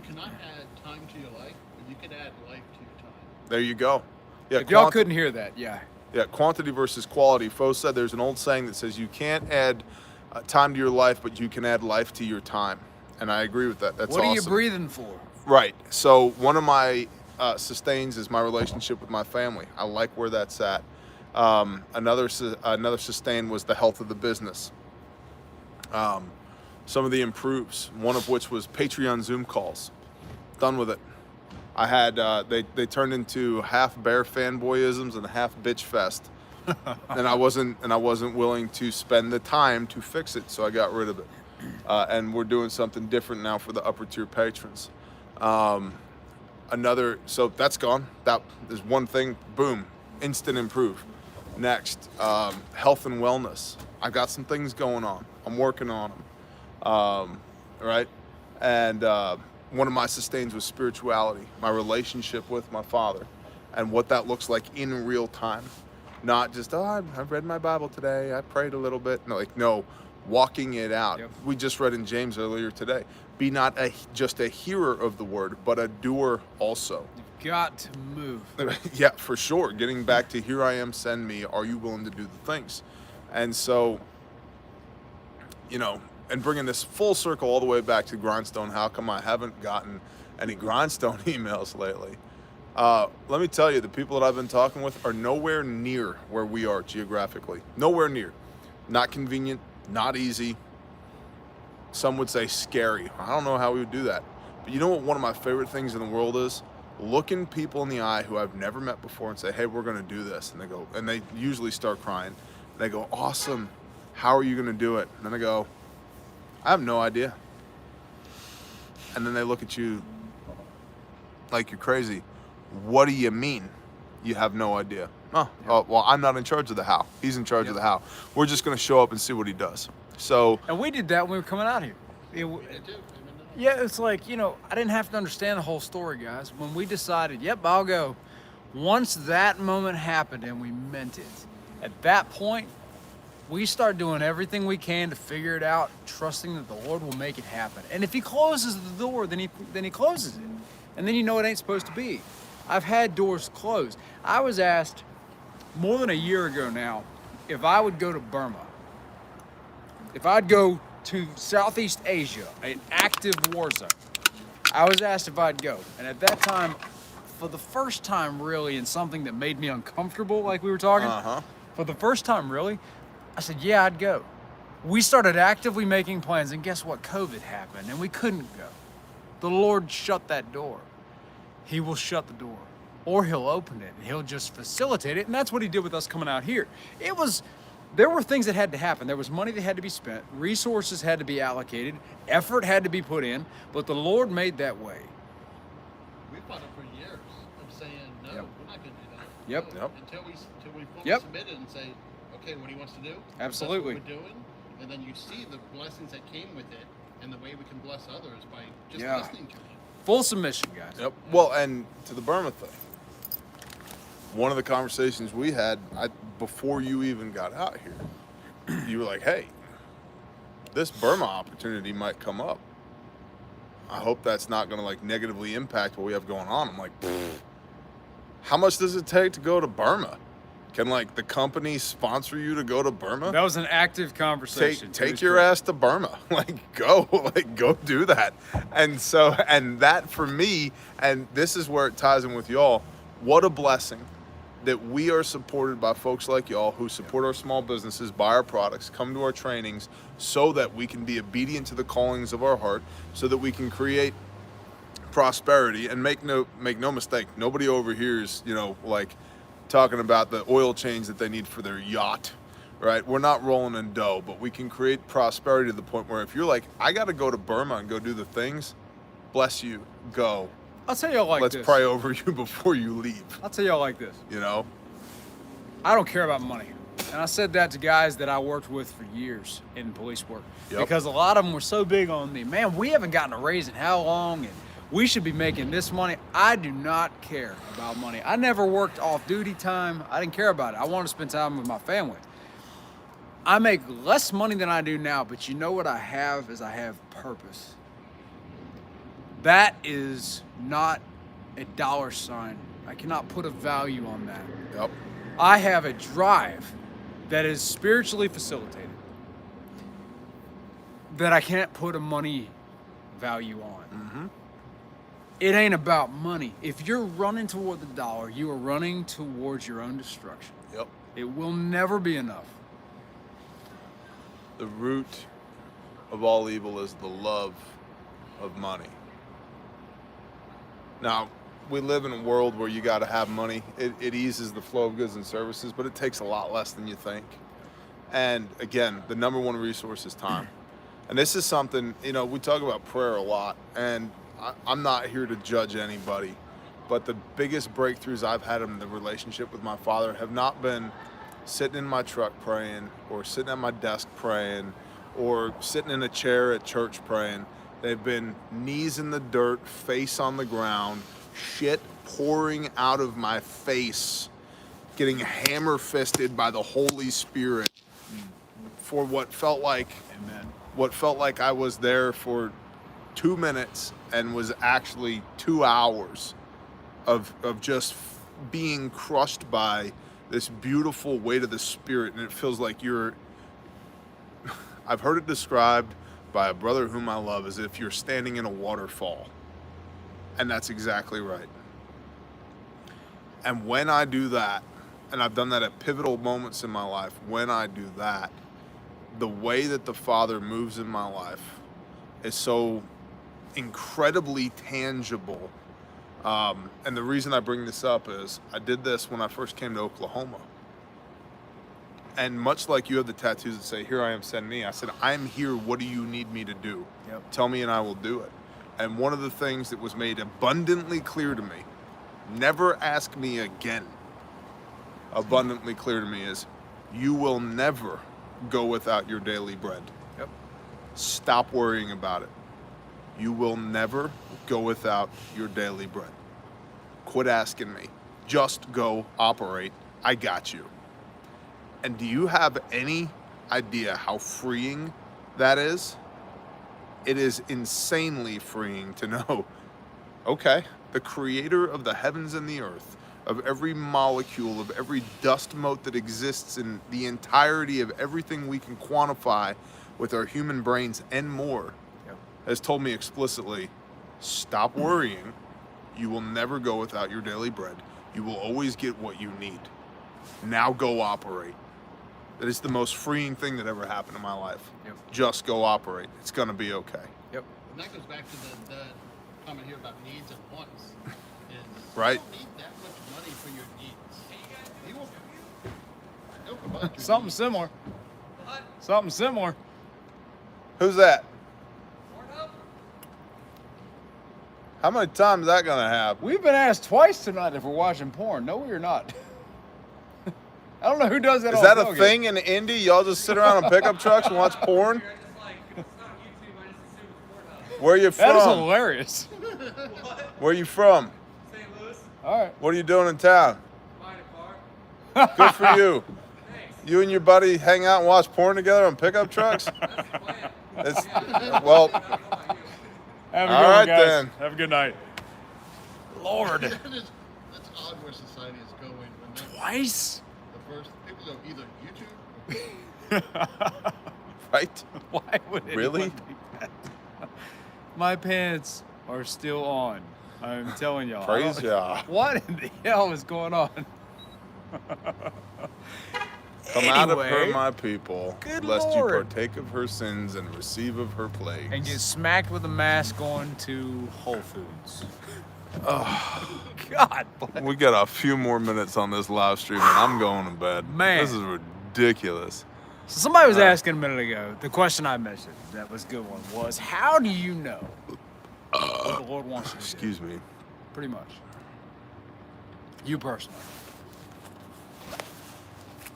cannot add time to your life, but you can add life to your time. There you go. Yeah, If y'all couldn't hear that, yeah. Yeah, quantity versus quality. Foe said there's an old saying that says you can't add time to your life, but you can add life to your time. And I agree with that. That's What awesome. are you breathing for? Right. So one of my sustains is my relationship with my family. I like where that's at. Another sustain was the health of the business. Some of the improves, one of which was Patreon Zoom calls. Done with it. I had they turned into half bear fanboyisms and half bitch fest, and I wasn't willing to spend the time to fix it, so I got rid of it. And we're doing something different now for the upper tier patrons. So that's gone. That is one thing. Boom, instant improve. Next, health and wellness. I got some things going on. I'm working on them. Right, and. One of my sustains was spirituality, my relationship with my Father, and what that looks like in real time. Not just, I've read my Bible today, I prayed a little bit. No, walking it out. Yep. We just read in James earlier today. Be not just a hearer of the word, but a doer also. You've got to move. Yeah, for sure. Getting back to here I am, send me. Are you willing to do the things? And so, and bringing this full circle all the way back to Grindstone, how come I haven't gotten any Grindstone emails lately? Let me tell you, the people that I've been talking with are nowhere near where we are geographically. Nowhere near. Not convenient, not easy. Some would say scary. I don't know how we would do that. But you know what one of my favorite things in the world is? Looking people in the eye who I've never met before and say, hey, we're going to do this. And they go, and they usually start crying. And they go, awesome. how are you going to do it? And then I go, I have no idea. And then they look at you like you're crazy. What do you mean you have no idea? Oh, well, I'm not in charge of the how. He's in charge of the how. We're just going to show up and see what he does. So, And we did that when we were coming out here. Yeah, it's like, I didn't have to understand the whole story, guys. When we decided, yep, I'll go. Once that moment happened and we meant it, at that point, we start doing everything we can to figure it out, trusting that the Lord will make it happen. And if he closes the door, then he closes it. And then it ain't supposed to be. I've had doors closed. I was asked more than a year ago now if I would go to Burma, if I'd go to Southeast Asia, an active war zone. I was asked if I'd go. And at that time, for the first time really, in something that made me uncomfortable, like we were talking, for the first time really, I said, yeah, I'd go. We started actively making plans, and guess what? COVID happened, and we couldn't go. The Lord shut that door. He will shut the door, or he'll open it, and he'll just facilitate it, and that's what he did with us coming out here. There were things that had to happen. There was money that had to be spent, resources had to be allocated, effort had to be put in, but the Lord made that way. We fought it for years of saying, no, Yep. we're not going to do that. Yep. No, Yep. Until we fully Yep. submitted and say, okay, what he wants to do. Absolutely. That's what we're doing. And then you see the blessings that came with it and the way we can bless others by just Yeah. listening to him. Full submission, guys. Yep. Well, and to the Burma thing, one of the conversations we had before you even got out here, you were like, hey, this Burma opportunity might come up. I hope that's not going to like negatively impact what we have going on. I'm like, how much does it take to go to Burma? Can like the company sponsor you to go to Burma? That was an active conversation. Take your ass to Burma. Go do that. And so, and that for me, and this is where it ties in with y'all, what a blessing that we are supported by folks like y'all who support our small businesses, buy our products, come to our trainings so that we can be obedient to the callings of our heart, so that we can create prosperity. And make no mistake, nobody over here is, talking about the oil change that they need for their yacht, right? We're not rolling in dough, but we can create prosperity to the point where if you're like, I got to go to Burma and go do the things, bless you, go. I'll tell y'all like Let's this. pray over you before you leave, I'll tell y'all like this. I don't care about money. And I said that to guys that I worked with for years in police work. Yep. Because a lot of them were so big on me. Man, we haven't gotten a raise in how long? And we should be making this money. I do not care about money. I never worked off-duty time. I didn't care about it. I wanted to spend time with my family. I make less money than I do now, but you know what I have is I have purpose. That is not a dollar sign. I cannot put a value on that. Yep. I have a drive that is spiritually facilitated that I can't put a money value on. It ain't about money. If you're running toward the dollar, you are running towards your own destruction. Yep. It will never be enough. The root of all evil is the love of money. Now, we live in a world where you got to have money. It eases the flow of goods and services, but it takes a lot less than you think. And again, the number one resource is time. And this is something, we talk about prayer a lot, and I'm not here to judge anybody, but the biggest breakthroughs I've had in the relationship with my father have not been sitting in my truck praying, or sitting at my desk praying, or sitting in a chair at church praying. They've been knees in the dirt, face on the ground, shit pouring out of my face, getting hammer-fisted by the Holy Spirit for what felt like I was there for 2 minutes and was actually 2 hours of just being crushed by this beautiful weight of the Spirit. And it feels like I've heard it described by a brother whom I love as if you're standing in a waterfall. And that's exactly right. And when I do that, and I've done that at pivotal moments in my life, when I do that, the way that the Father moves in my life is so incredibly tangible. And the reason I bring this up is I did this when I first came to Oklahoma. And much like you have the tattoos that say, "Here I am, send me," I said, "I'm here. What do you need me to do? Yep. Tell me and I will do it." And one of the things that was made abundantly clear to me, never ask me again, abundantly clear to me is, you will never go without your daily bread. Yep. Stop worrying about it. You will never go without your daily bread. Quit asking me. Just go operate. I got you. And do you have any idea how freeing that is? It is insanely freeing to know, okay, the creator of the heavens and the earth, of every molecule, of every dust mote that exists in the entirety of everything we can quantify with our human brains and more, has told me explicitly, stop worrying. You will never go without your daily bread. You will always get what you need. Now go operate. That is the most freeing thing that ever happened in my life. Yep. Just go operate. It's gonna be okay. Yep. And that goes back to the comment here about needs and wants. Is Right. You don't need that much money for your needs. You will, they'll provide your Something needs. similar. Something similar. Who's that? How many times is that gonna happen? We've been asked twice tonight if we're watching porn. No, we're not. I don't know who does that. Is on that a tailgate. thing in Indy? Y'all just sit around on pickup trucks and watch porn? Where are you That is from? hilarious. Where are you from? St. Louis, All right. What are you doing in town? buying a car. Good for you. Thanks. You and your buddy hang out and watch porn together on pickup trucks? That's the plan. It's, well, I don't know about you. Have a All good right, one, guys. then. Have a good night. Lord. That's odd where society is going when that's Twice? the first people go either YouTube or right? Why would anyone Really? do that? My pants are still on. I'm telling y'all. I Praise don't- ya. What in the hell is going on? Come out of her, Anyway, my people, good lest Lord. you partake of her sins and receive of her plagues. And get smacked with a mask on to Whole Foods. Oh, God bless. We got a few more minutes on this live stream, and I'm going to bed. Man. This is ridiculous. So somebody was asking a minute ago, the question I mentioned, that was a good one, was how do you know what the Lord wants you to do? Excuse me. Pretty much. You personally.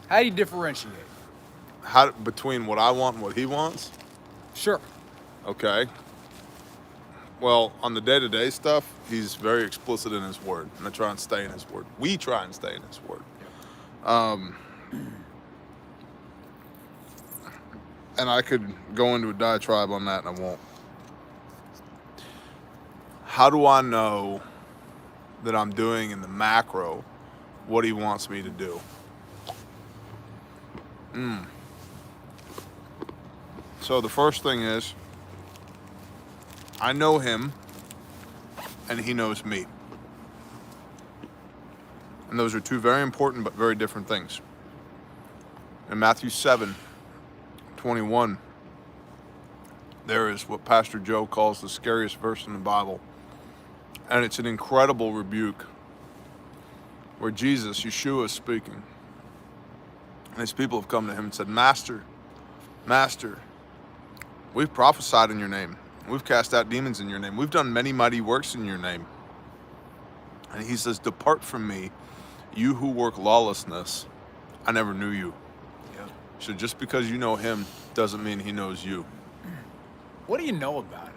How do you differentiate? How between what I want and what he wants? Sure. Okay. Well, on the day-to-day stuff, he's very explicit in his word, and I try and stay in his word. We try and stay in his word. And I could go into a diatribe on that, and I won't. How do I know that I'm doing in the macro what he wants me to do? So the first thing is, I know him, and he knows me. And those are two very important but very different things. In Matthew 7:21, there is what Pastor Joe calls the scariest verse in the Bible. And it's an incredible rebuke where Jesus, Yeshua, is speaking. And his people have come to him and said, Master, Master, we've prophesied in your name. We've cast out demons in your name. We've done many mighty works in your name. And he says, depart from me, you who work lawlessness. I never knew you. Yep. So just because you know him doesn't mean he knows you. What do you know about him?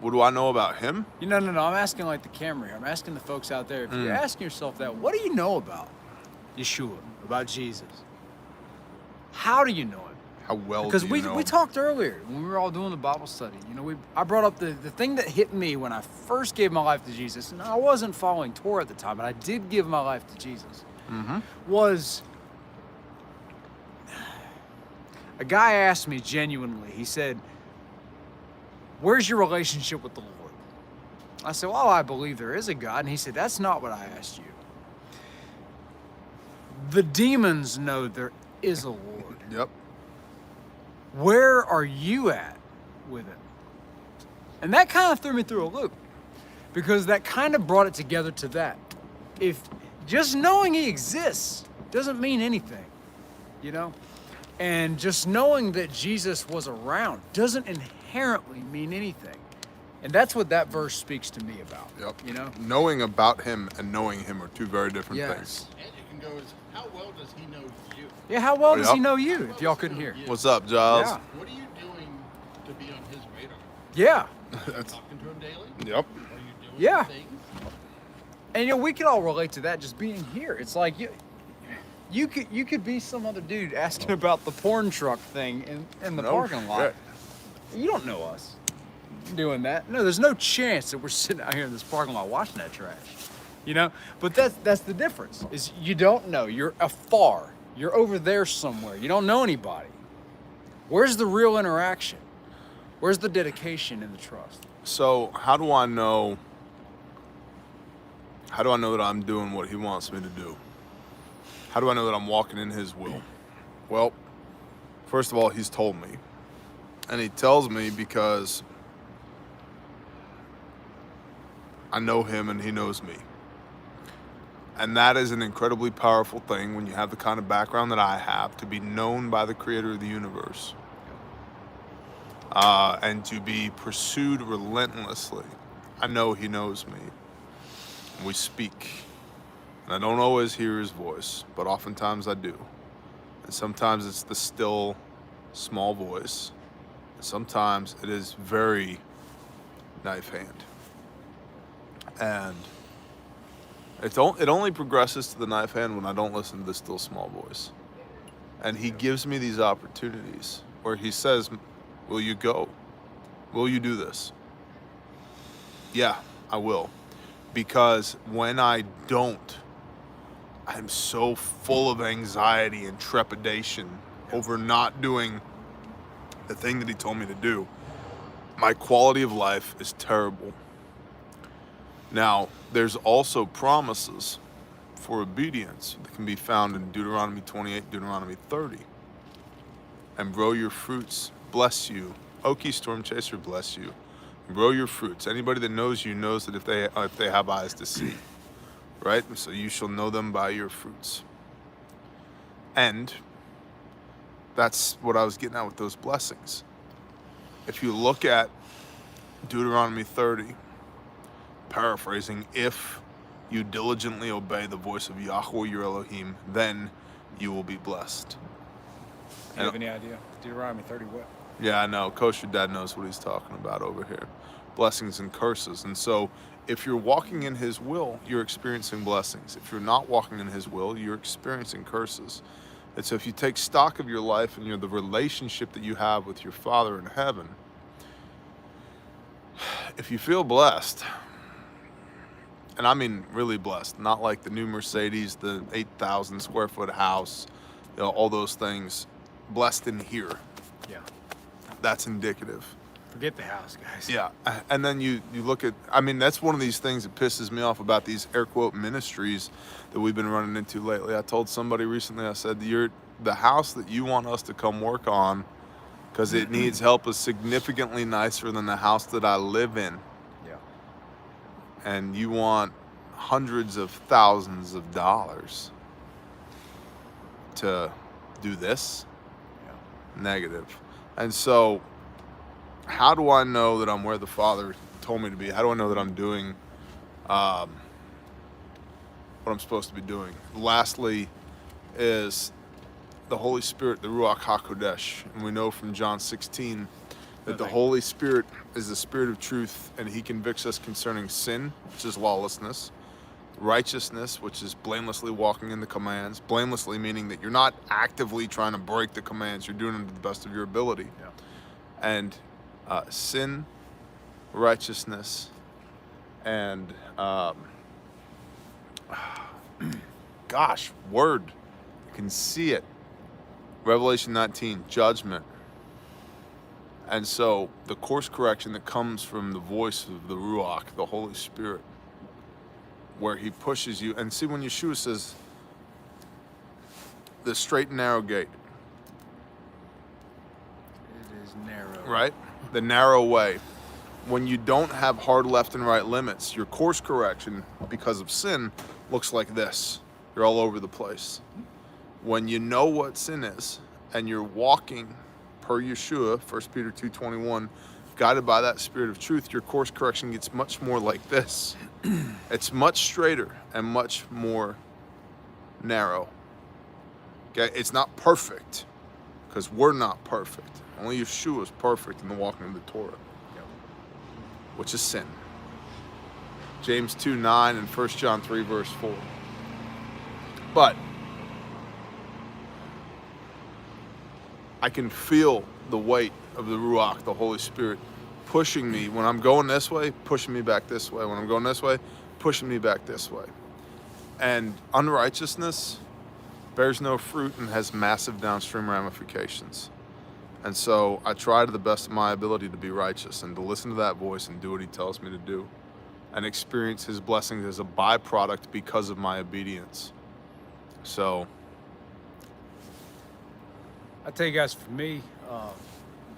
What do I know about him? No. I'm asking like the camera here. I'm asking the folks out there. If you're asking yourself that, what do you know about Yeshua, about Jesus? How do you know him? How well Because do you know we him? talked earlier when we were all doing the Bible study. You know, I brought up the thing that hit me when I first gave my life to Jesus, and I wasn't following Torah at the time, but I did give my life to Jesus. Was a guy asked me genuinely. He said, "Where's your relationship with the Lord?" I said, "Well, I believe there is a God," and he said, "That's not what I asked you. The demons know there is a Lord. Yep. Where are you at with it?" And that kind of threw me through a loop, because that kind of brought it together to that. If just knowing he exists doesn't mean anything, you know? And just knowing that Jesus was around doesn't inherently mean anything. And that's what that verse speaks to me about. Yep. You know? Knowing about him and knowing him are two very different Yes. things. And you can go as, how well does he know you? Yeah, how well does Yep. he know you, if y'all couldn't hear? What's up, Giles? Yeah. What are you doing to be on his radar? Yeah. That's, Talking to him daily? yep. Are you doing Yeah. things? And you know, we can all relate to that just being here. It's like you could be some other dude asking about the porn truck thing in the No parking lot. shit. You don't know us doing that. No, there's no chance that we're sitting out here in this parking lot watching that trash. You know? But that's the difference. Is you don't know. You're afar. You're over there somewhere. You don't know anybody. Where's the real interaction? Where's the dedication and the trust? So how do I know that I'm doing what he wants me to do? How do I know that I'm walking in his will? Well, first of all, he's told me. And he tells me because I know him and he knows me. And that is an incredibly powerful thing when you have the kind of background that I have, to be known by the creator of the universe. And to be pursued relentlessly. I know he knows me. We speak. And I don't always hear his voice, but oftentimes I do. And sometimes it's the still, small voice. And sometimes it is very knife hand. And it only progresses to the knife hand when I don't listen to the still, small voice. And he gives me these opportunities where he says, will you go? Will you do this? Yeah, I will. Because when I don't, I'm so full of anxiety and trepidation over not doing the thing that he told me to do. My quality of life is terrible. Now, there's also promises for obedience that can be found in Deuteronomy 28, Deuteronomy 30. And grow your fruits, bless you. Okie Storm Chaser, bless you. Grow your fruits. Anybody that knows you knows that if they have eyes to see, right? So you shall know them by your fruits. And that's what I was getting at with those blessings. If you look at Deuteronomy 30, paraphrasing, if you diligently obey the voice of Yahweh your Elohim, then you will be blessed. Do you have any idea? Deuteronomy 30 what? Yeah, I know. Kosher Dad knows what he's talking about over here. Blessings and curses. And so if you're walking in his will, you're experiencing blessings. If you're not walking in his will, you're experiencing curses. And so if you take stock of your life and the relationship that you have with your Father in heaven, if you feel blessed, and I mean really blessed, not like the new Mercedes, the 8,000 square foot house, all those things, blessed in here. Yeah. That's indicative. Forget the house, guys. Yeah, and then you look at, I mean, that's one of these things that pisses me off about these air quote ministries that we've been running into lately. I told somebody recently, I said, the house that you want us to come work on, because it needs help, is significantly nicer than the house that I live in. Yeah. And you want hundreds of thousands of dollars to do this? Yeah. Negative. And so, how do I know that I'm where the Father told me to be? How do I know that I'm doing what I'm supposed to be doing? Lastly is the Holy Spirit, the Ruach HaKodesh. And we know from John 16 that the Holy Spirit is the Spirit of truth, and he convicts us concerning sin, which is lawlessness, righteousness, which is blamelessly walking in the commands. Blamelessly meaning that you're not actively trying to break the commands, you're doing them to the best of your ability. Yeah. And sin, righteousness, and word. You can see it. Revelation 19, judgment. And so the course correction that comes from the voice of the Ruach, the Holy Spirit, where he pushes you. And see, when Yeshua says, the straight and narrow gate, It is narrow. right? The narrow way. When you don't have hard left and right limits, your course correction, because of sin, looks like this. You're all over the place. when you know what sin is and you're walking per Yeshua, 1 Peter 2:21, guided by that spirit of truth, your course correction gets much more like this. It's much straighter and much more narrow. Okay, it's not perfect because we're not perfect. Only Yeshua is perfect in the walking of the Torah, which is sin. James 2:9 and 1 John 3 verse 4. But I can feel the weight of the Ruach, the Holy Spirit, pushing me when I'm going this way, pushing me back this way. When I'm going this way, pushing me back this way. And unrighteousness bears no fruit and has massive downstream ramifications. And so I try to the best of my ability to be righteous and to listen to that voice and do what he tells me to do and experience his blessings as a byproduct because of my obedience. So I tell you guys, for me,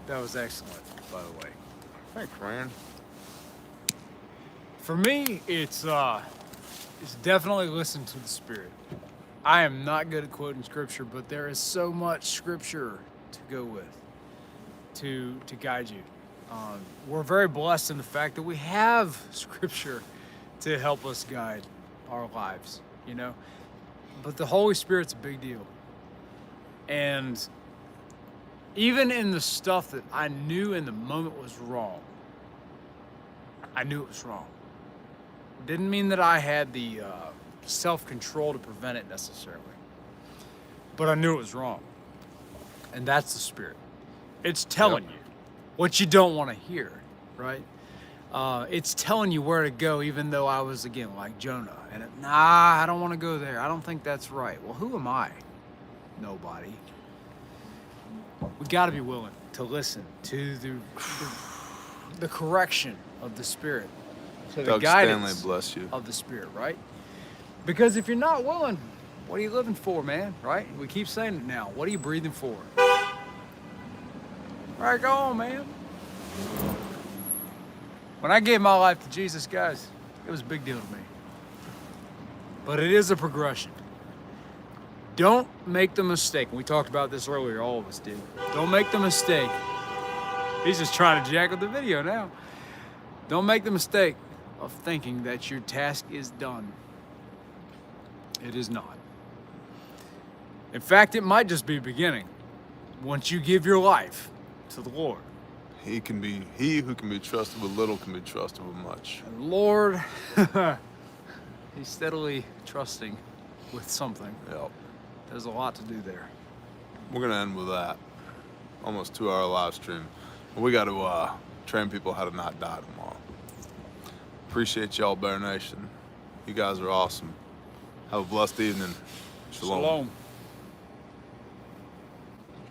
that was excellent, by the way. thanks, Ryan. For me, it's definitely listen to the Spirit. I am not good at quoting scripture, but there is so much scripture to go with to guide you. We're very blessed in the fact that we have scripture to help us guide our lives, you know. But the Holy Spirit's a big deal. And even in the stuff that I knew in the moment was wrong, I knew it was wrong. Didn't mean that I had the self-control to prevent it necessarily. But I knew it was wrong. And that's the Spirit. It's telling you what you don't want to hear, right? It's telling you where to go, even though I was, again, like Jonah. And I don't want to go there. I don't think that's right. Well, who am I? Nobody. We got to be willing to listen to the correction of the Spirit, to the Doug guidance Stanley, bless you. of the Spirit, right? Because if you're not willing, what are you living for, man? Right? We keep saying it now. What are you breathing for? Right, go on, man. When I gave my life to Jesus, guys, it was a big deal to me. But it is a progression. Don't make the mistake. We talked about this earlier, all of us did. Don't make the mistake. He's just trying to jack with the video now. Don't make the mistake of thinking that your task is done. It is not. In fact, it might just be beginning. Once you give your life to the Lord. He who can be trusted with little can be trusted with much. And Lord, he's steadily trusting with something. Yep. There's a lot to do there. We're gonna end with that. Almost 2-hour live stream. We got to train people how to not die tomorrow. Appreciate y'all, Bear Nation. You guys are awesome. Have a blessed evening. Shalom. Shalom.